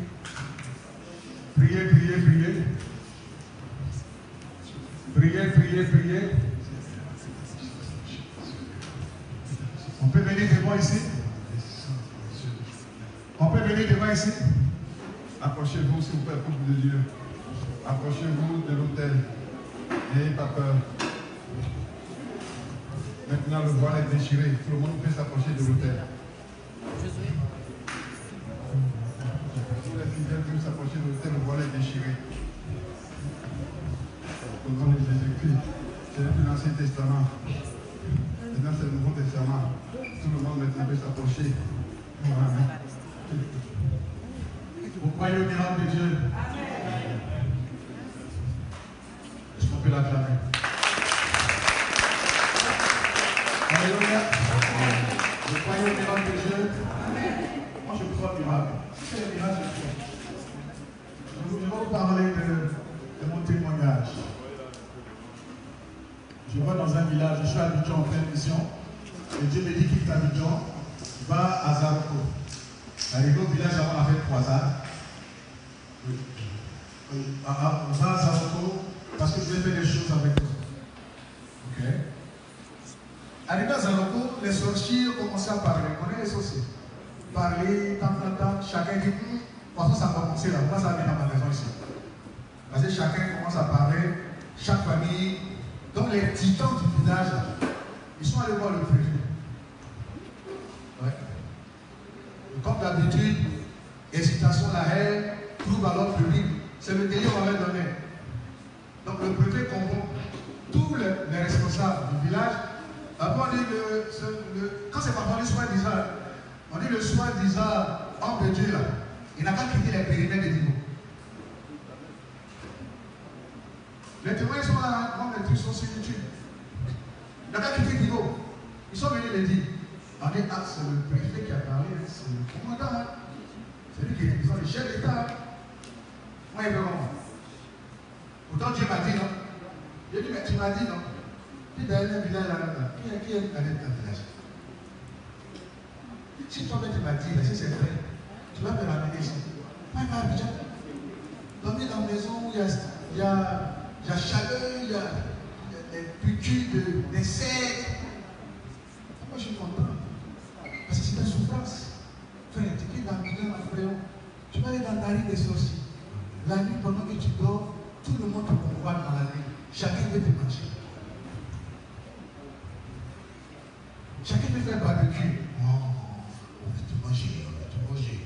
Priez, priez, priez. Priez, priez, priez. On peut venir devant ici. On peut venir devant ici. Approchez-vous, s'il vous plaît, peuple de Dieu. Approchez-vous de l'autel. N'ayez pas peur. Maintenant, le voile est déchiré. Tout le monde peut s'approcher de l'autel. Tous les fidèles peuvent s'approcher de l'autel. Le voile est déchiré. Au nom de Jésus-Christ. C'est depuis l'Ancien Testament. Maintenant, c'est le Nouveau Testament. Tout le monde maintenant peut s'approcher. Amen. Vous croyez au miracle de Dieu? Est-ce qu'on peut l'acclamer? Alléluia. Vous croyez au miracle de Dieu? Moi, je crois au miracle. C'est le miracle de Dieu. Je vais vous parler de mon témoignage. Je vais dans un village, je suis à Abidjan en pleine mission, et Dieu me dit quitte Abidjan, va à Zaroko. Arrivé au village, avant, on a fait croisade. Va à Zaroko, parce que je vais faire des choses avec eux. Ok? Arrivé à Zaroko, Donc les sorciers ont commencé à parler. On connaît les sorciers. Parler, tant, chacun dit, de toute façon ça a commencé là, moi ça vient dans ma maison ici. Parce que chacun commence à parler, chaque famille. Donc les titans du village, ils sont allés voir le préfet. Ouais. Et comme d'habitude, hésitation, la haine, trouble à l'ordre public, c'est le délire qu'on avait donné. Donc le préfet convoque tous les responsables du village. Après on dit quand c'est pas le soi-disant, on dit le soi-disant homme de Dieu là, il n'a pas quitté les périmètres de Divo. Les témoins sont là, les trucs sont sur YouTube. Il n'a pas quitté Divo. Ils sont venus le dire. On dit, ah, c'est le préfet qui a parlé, c'est le commandant. C'est lui qui est le chef d'État. Moi, il veut comment? Pourtant, Dieu m'a dit non. J'ai dit, mais tu m'as dit non. Puis d'aller dans le village là, qui est allé dans le village? Si toi-même tu m'as dit, si c'est vrai, tu vas me ramener ici. Moi, il m'a dit, dormir dans la maison où il y a chaleur, il y a des piqûres d'insectes. Moi, je suis content. Parce que c'est une souffrance. Frère, tu es dans le milieu, ma frère. Tu vas aller dans la rue des sorciers. La nuit, pendant que tu dors, tout le monde te convoite dans la nuit. Chacun veut te manger. Chacun veut faire barbecue. Oh, on veut te manger, on veut te manger.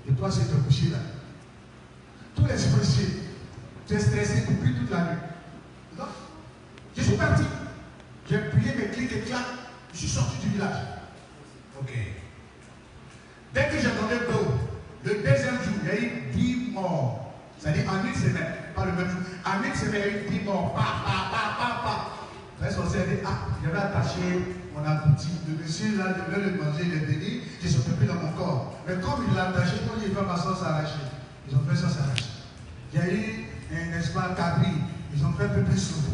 Et toi, c'est te coucher là. Tous les sorciers, tu es stressé depuis toute la nuit. Donc, je suis parti. J'ai plié mes clics et claques. Je suis sorti du village. Ok. Dès que j'entendais l'eau, le deuxième jour, il y a eu 10 morts. C'est-à-dire en une semaine, pas le même jour. En une semaine, il y a eu 10 morts. Les sorciers ont dit, ah, j'avais attaché mon abouti. Le monsieur là, je devais le manger, il est béni. Je suis plus dans mon corps. Mais comme il l'a attaché, quand il fait ma sauce arrachée, ils ont fait sauce arrachée. Il y a eu un espace cabri, ils ont fait pépé soupe.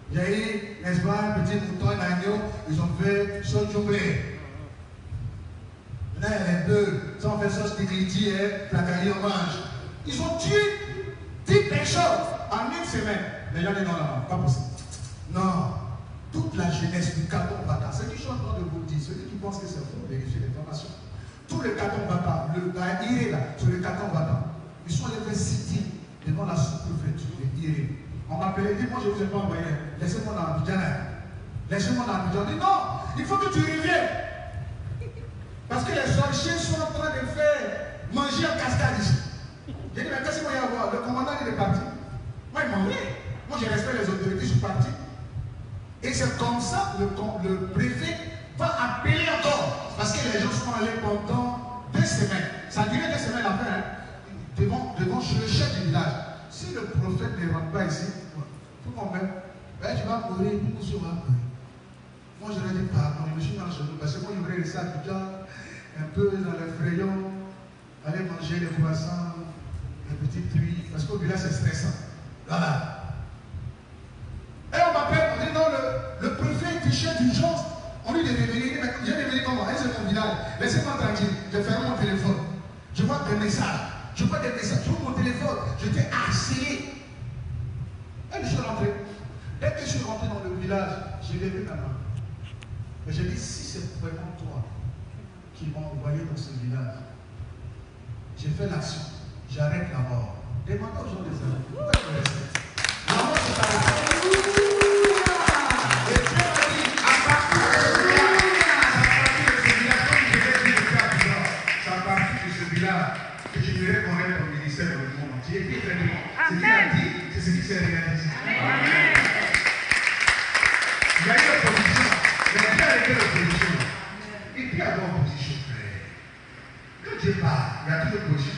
Il y a eu, n'est-ce pas, un petit mouton, un agneau, ils ont fait sauce doublée. Là, il y a les deux, ils ont fait sauce tigliti et placali, on mange. Ils ont tué 10 personnes en une semaine. Les gens disent non, non, pas possible. Non, toute la jeunesse du carton bâtard, c'est qui sont en train de vous dire, ceux qui pensent que c'est faux, vérifier l'information. Tout le carton bâtard, la Iré là, sur le carton bâtard, ils sont allés faire citer devant la sous-préfecture de Iré. On m'appelait, dit, moi je ne vous ai pas envoyé, laissez-moi dans Abidjan. Laissez-moi dans Abidjan. On dit non, il faut que tu reviennes. Parce que les sorciers sont en train de faire manger en cascade ici. J'ai dit, mais qu'est-ce qu'il va y avoir? Le commandant il est parti. Moi il m'a envoyé. Moi je respecte les autorités, je suis parti. Et c'est comme ça le préfet va appeler encore. Parce que les gens sont allés pendant 2 semaines. Ça a duré 2 semaines après, hein, devant le chef du village. Si le prophète ne rentre pas ici, tout le monde même, ben, tu vas mourir, nous aussi on va mourir. Moi je leur ai dit pardon, je me suis dans le genou, parce que moi je voulais rester à Abidjan, un peu dans les frayons, aller manger les croissants, les petites truies, parce qu'au village c'est stressant. Voilà. Et on m'appelle, on dit non, le préfet est chef d'urgence. On lui dit de revenir, mais j'ai revenu comment? Et c'est mon village, laissez-moi tranquille, je ferme mon téléphone. Je vois des messages. Je vois des messages sur mon téléphone, j'étais harcelé. Et je suis rentré. Dès que je suis rentré dans le village, j'ai levé ma main. Mais j'ai dit, si c'est vraiment toi qui m'as envoyé dans ce village, j'ai fait l'action, j'arrête la mort. Demandez aux gens des amis, pourquoi ils me respectent? La mort c'est arrêtée. Et Dieu m'a dit, à partir de ce village, comme je l'ai dit depuis à plusieurs, c'est à partir de ce village que je vais reconnaître au ministère dans le monde entier. Et puis, ce qu'il a dit, c'est ce qui s'est réalisé. Amen. Il y a eu l'opposition, mais Dieu a été l'opposition. Et puis, il y a l'opposition, frère. Quand Dieu parle, il y a toute l'opposition.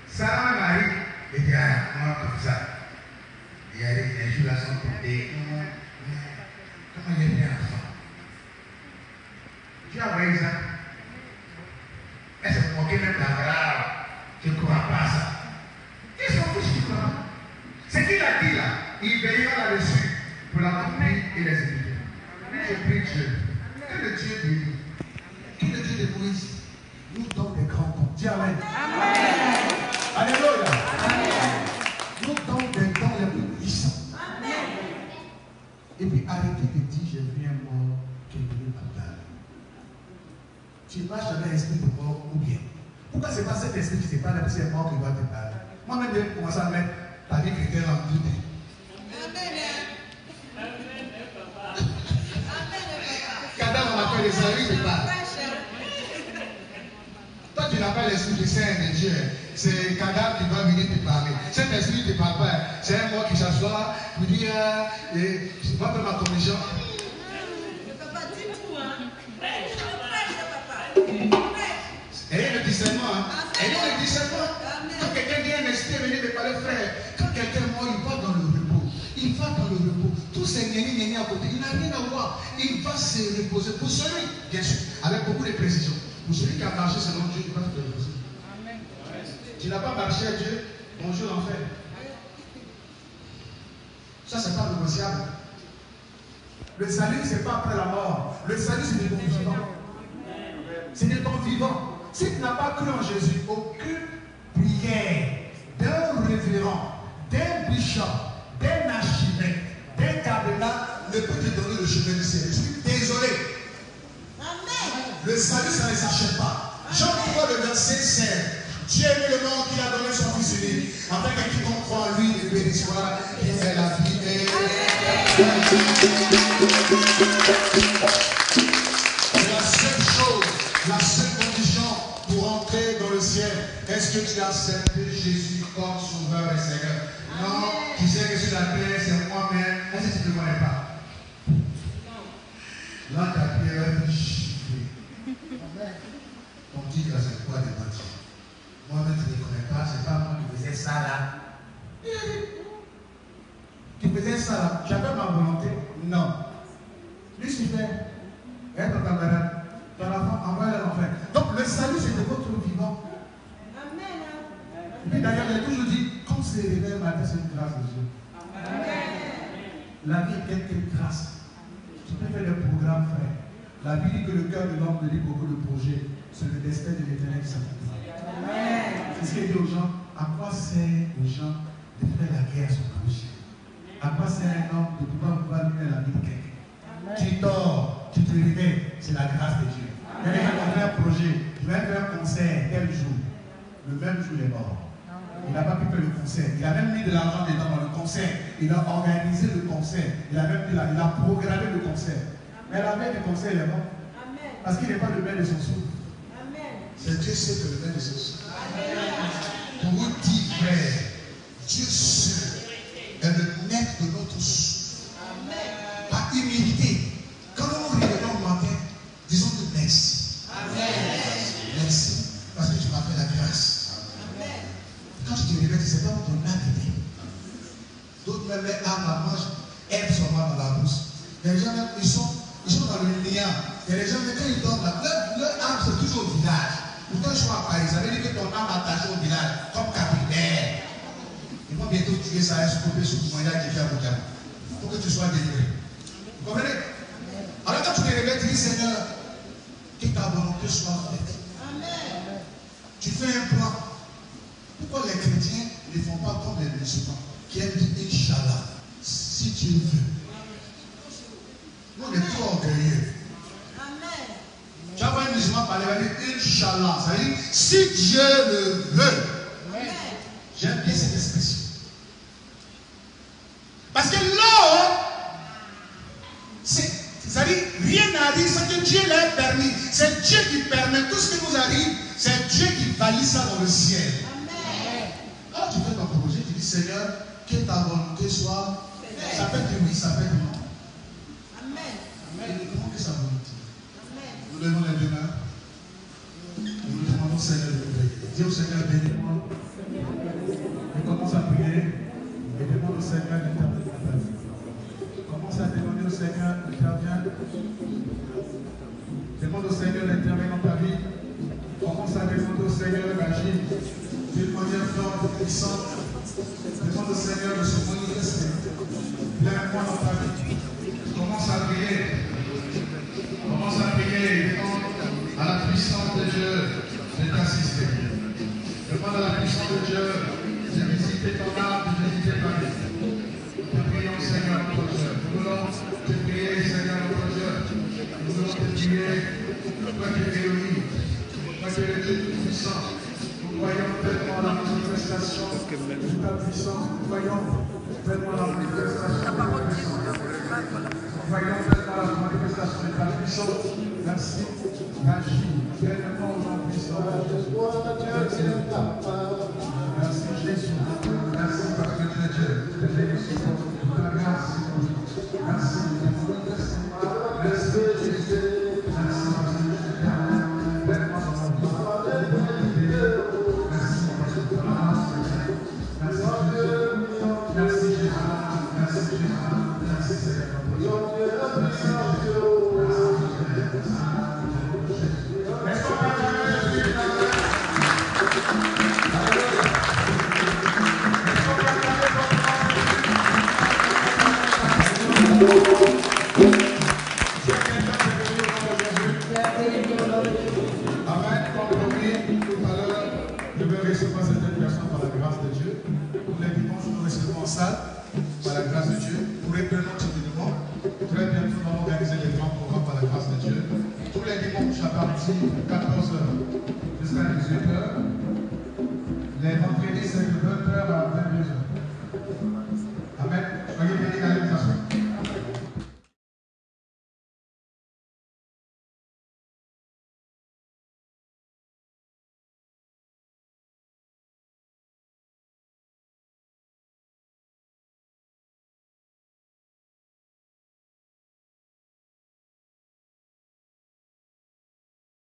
Sarah, Marie, était à comment comme ça. Il y a un jour là, son côté. Comment il est né enfant? Dieu a envoyé ça. Elle s'est moquée même d'Abraham. Je ne crois pas à ça. Ils sont tous qui croient. Ce qu'il a dit là, il veillera là-dessus pour l'accomplir et les exécuter. Je prie Dieu. Que le Dieu de lui, que le Dieu de Moïse nous donne des grands dons. Dis Amen. Amen. Alléluia. Amen. Nous donne des dons les plus puissants. Amen. Et puis arrêtez de dire j'ai vu un tu n'as jamais l'esprit de mort ou bien. Pourquoi ce n'est pas cet esprit qui te parle, puis c'est mort qui va te parler? Moi-même, j'ai commencé à mettre ta vie chrétienne en doute. Quand on appelle les salut, il te parle. Toi, tu n'as pas l'esprit du Saint de Dieu. C'est Kadam qui va venir te parler. Cet esprit ne te parle pas. C'est un mot qui s'assoit, qui dit, va faire ma commission. Papa, dis tout, hein. Ayez le discernement. Ayez le discernement. Quand quelqu'un dit un esprit est venu me parler, frère, quand quelqu'un mort, il va dans le repos. Il va dans le repos. Tous ces nénis à côté, il n'a rien à voir. Il va se reposer. Pour celui, bien sûr, avec beaucoup de précision. Pour celui qui a marché selon Dieu, il va se reposer. Amen. Tu n'as pas marché à Dieu, bonjour l'enfer. Ça, c'est pas négociable. Le salut, ce n'est pas après la mort. Le salut, c'est des bons vivants. C'est des bons vivants. Si tu n'as pas cru en Jésus, aucune prière d'un révérend, d'un bishop, d'un archevêque, d'un cardinal ne peut te donner le chemin du ciel. Je suis désolé. Amen. Le salut, ça ne s'achète pas. Jean 3, le verset 16. Dieu aime le monde qu'il a donné son Fils unique, afin que quiconque croit en lui ne périsse pas, qu'il ait la vie. La seule chose, la seule condition pour entrer dans le ciel, est-ce que tu as accepté Jésus comme Sauveur et Seigneur? Non, tu sais que sur la terre, c'est moi-même. Est-ce que tu ne me connais pas? Là, ta prière est chiffrée. On dit que c'est quoi des mentir? Moi-même, tu ne me connais pas, c'est pas moi qui faisais ça là. Tu faisais ça là, j'avais ma volonté? Non. Lucifer, est ton camarade, ton enfant, envoie-le en enfer. Donc le salut, c'est de votre vivant. Amen. Et puis d'ailleurs, j'ai toujours dit, quand c'est réveillé le matin, c'est une grâce de Dieu. Amen. La vie est quelle grâce. Tu peux faire des programmes, frère. La vie dit que le cœur de l'homme ne lit beaucoup de projets. C'est le destin de l'éternel qui s'accomplit. C'est ce qu'il dit aux gens. À quoi sert aux gens de faire la guerre sur le projet? À quoi sert un homme de pouvoir lui la vie de quelqu'un? Tu dors, tu te réveilles, c'est la grâce de Dieu. Il y a des gens qui ont fait un projet, je vais faire un concert tel jour. Le même jour, il est mort. Il n'a pas pu faire le concert. Il a même mis de l'argent dedans dans le concert. Il a organisé le concert. Il a même il a programmé le concert. Mais la veille du concert, il est mort. Parce qu'il n'est pas le maître de son souffle. C'est Dieu seul que le maître de son souffle. Pour vous dire, frère, Dieu seul est le maître de notre souffle. Par humilité, quand nous nous réveillons le matin, disons-nous merci. Merci. Parce que tu m'as fait la grâce. Quand tu te réveilles, c'est pas ton âme qui vient. D'autres même les âmes à manger, elles sont mal dans la bouche. Les gens même, ils sont dans le lien. Et les gens, quand ils dorment là, leur âme c'est toujours au village. Pourtant, je suis à Paris, ça veut dire que ton âme est attachée au village, comme capitaine. Ils vont bientôt tuer ça et se couper sur le moyen qui fait à Bouddha. Pour que tu sois délivré. Vous comprenez? Alors quand tu te réveilles, tu dis Seigneur, que ta volonté soit faite. Amen. Tu fais un plan. Pourquoi les chrétiens ne font pas comme les musulmans qui aiment dire Inch'Allah, si Dieu veut. Nous on est trop orgueilleux. Amen. Tu vas voir un musulman parler, il va dire Inch'Allah, ça veut dire si Dieu le veut. Amen. J'aime bien cette expression. Parce que là, c'est-à-dire, rien n'a dit, c'est que Dieu l'a permis. C'est Dieu qui permet tout ce qui nous arrive. C'est Dieu qui valide ça dans le ciel. Amen. Quand tu fais ton projet, tu dis Seigneur, que ta volonté soit. Ça peut être oui, ça peut être non. Amen. Et comment que sa volonté? Amen. Nous levons les deux mains. Nous demandons Seigneur de nous aider. Dis au Seigneur, bénis-moi. Et commence à prier. Et demande au Seigneur d'intervenir dans ta vie. Commence à demander au Seigneur d'intervenir. Demande au Seigneur d'intervenir dans ta vie. Commence à demander au Seigneur d'agir d'une manière forte et puissante. Demande au Seigneur de se manifester pleinement dans ta vie. Commence à prier. Commence à prier. Demande à la puissance de Dieu de t'assister. Demande à la puissance de Dieu de visiter ton âme, de visiter ta vie. Nous te prions, Seigneur, notre Dieu. Nous voulons te prier, Seigneur, notre Dieu. Nous voulons te prier, toi qui es Elohim. puissant. Nous voyons pleinement la manifestation de ta puissance. Nous voyons pleinement la manifestation de ta puissance. Nous voyons pleinement la manifestation de ta puissance. Merci. Agis pleinement aujourd'hui. Merci Jésus. Merci parce que tu es Dieu. Merci pour ta grâce. Merci. Merci Jésus. Merci parce que tu es pleinement dans mon vie. Merci parce que tu as merci Jésus. Merci Jésus. Merci Seigneur. Merci Amen. Comme promis tout à l'heure, je vais recevoir certaines personnes par la grâce de Dieu. Tous les dimanches, nous recevons en salle par la grâce de Dieu. Pour reprenons timidement. Très bientôt, nous allons organiser les grands programmes par la grâce de Dieu. Tous les dimanches à partir de 14h jusqu'à 18h.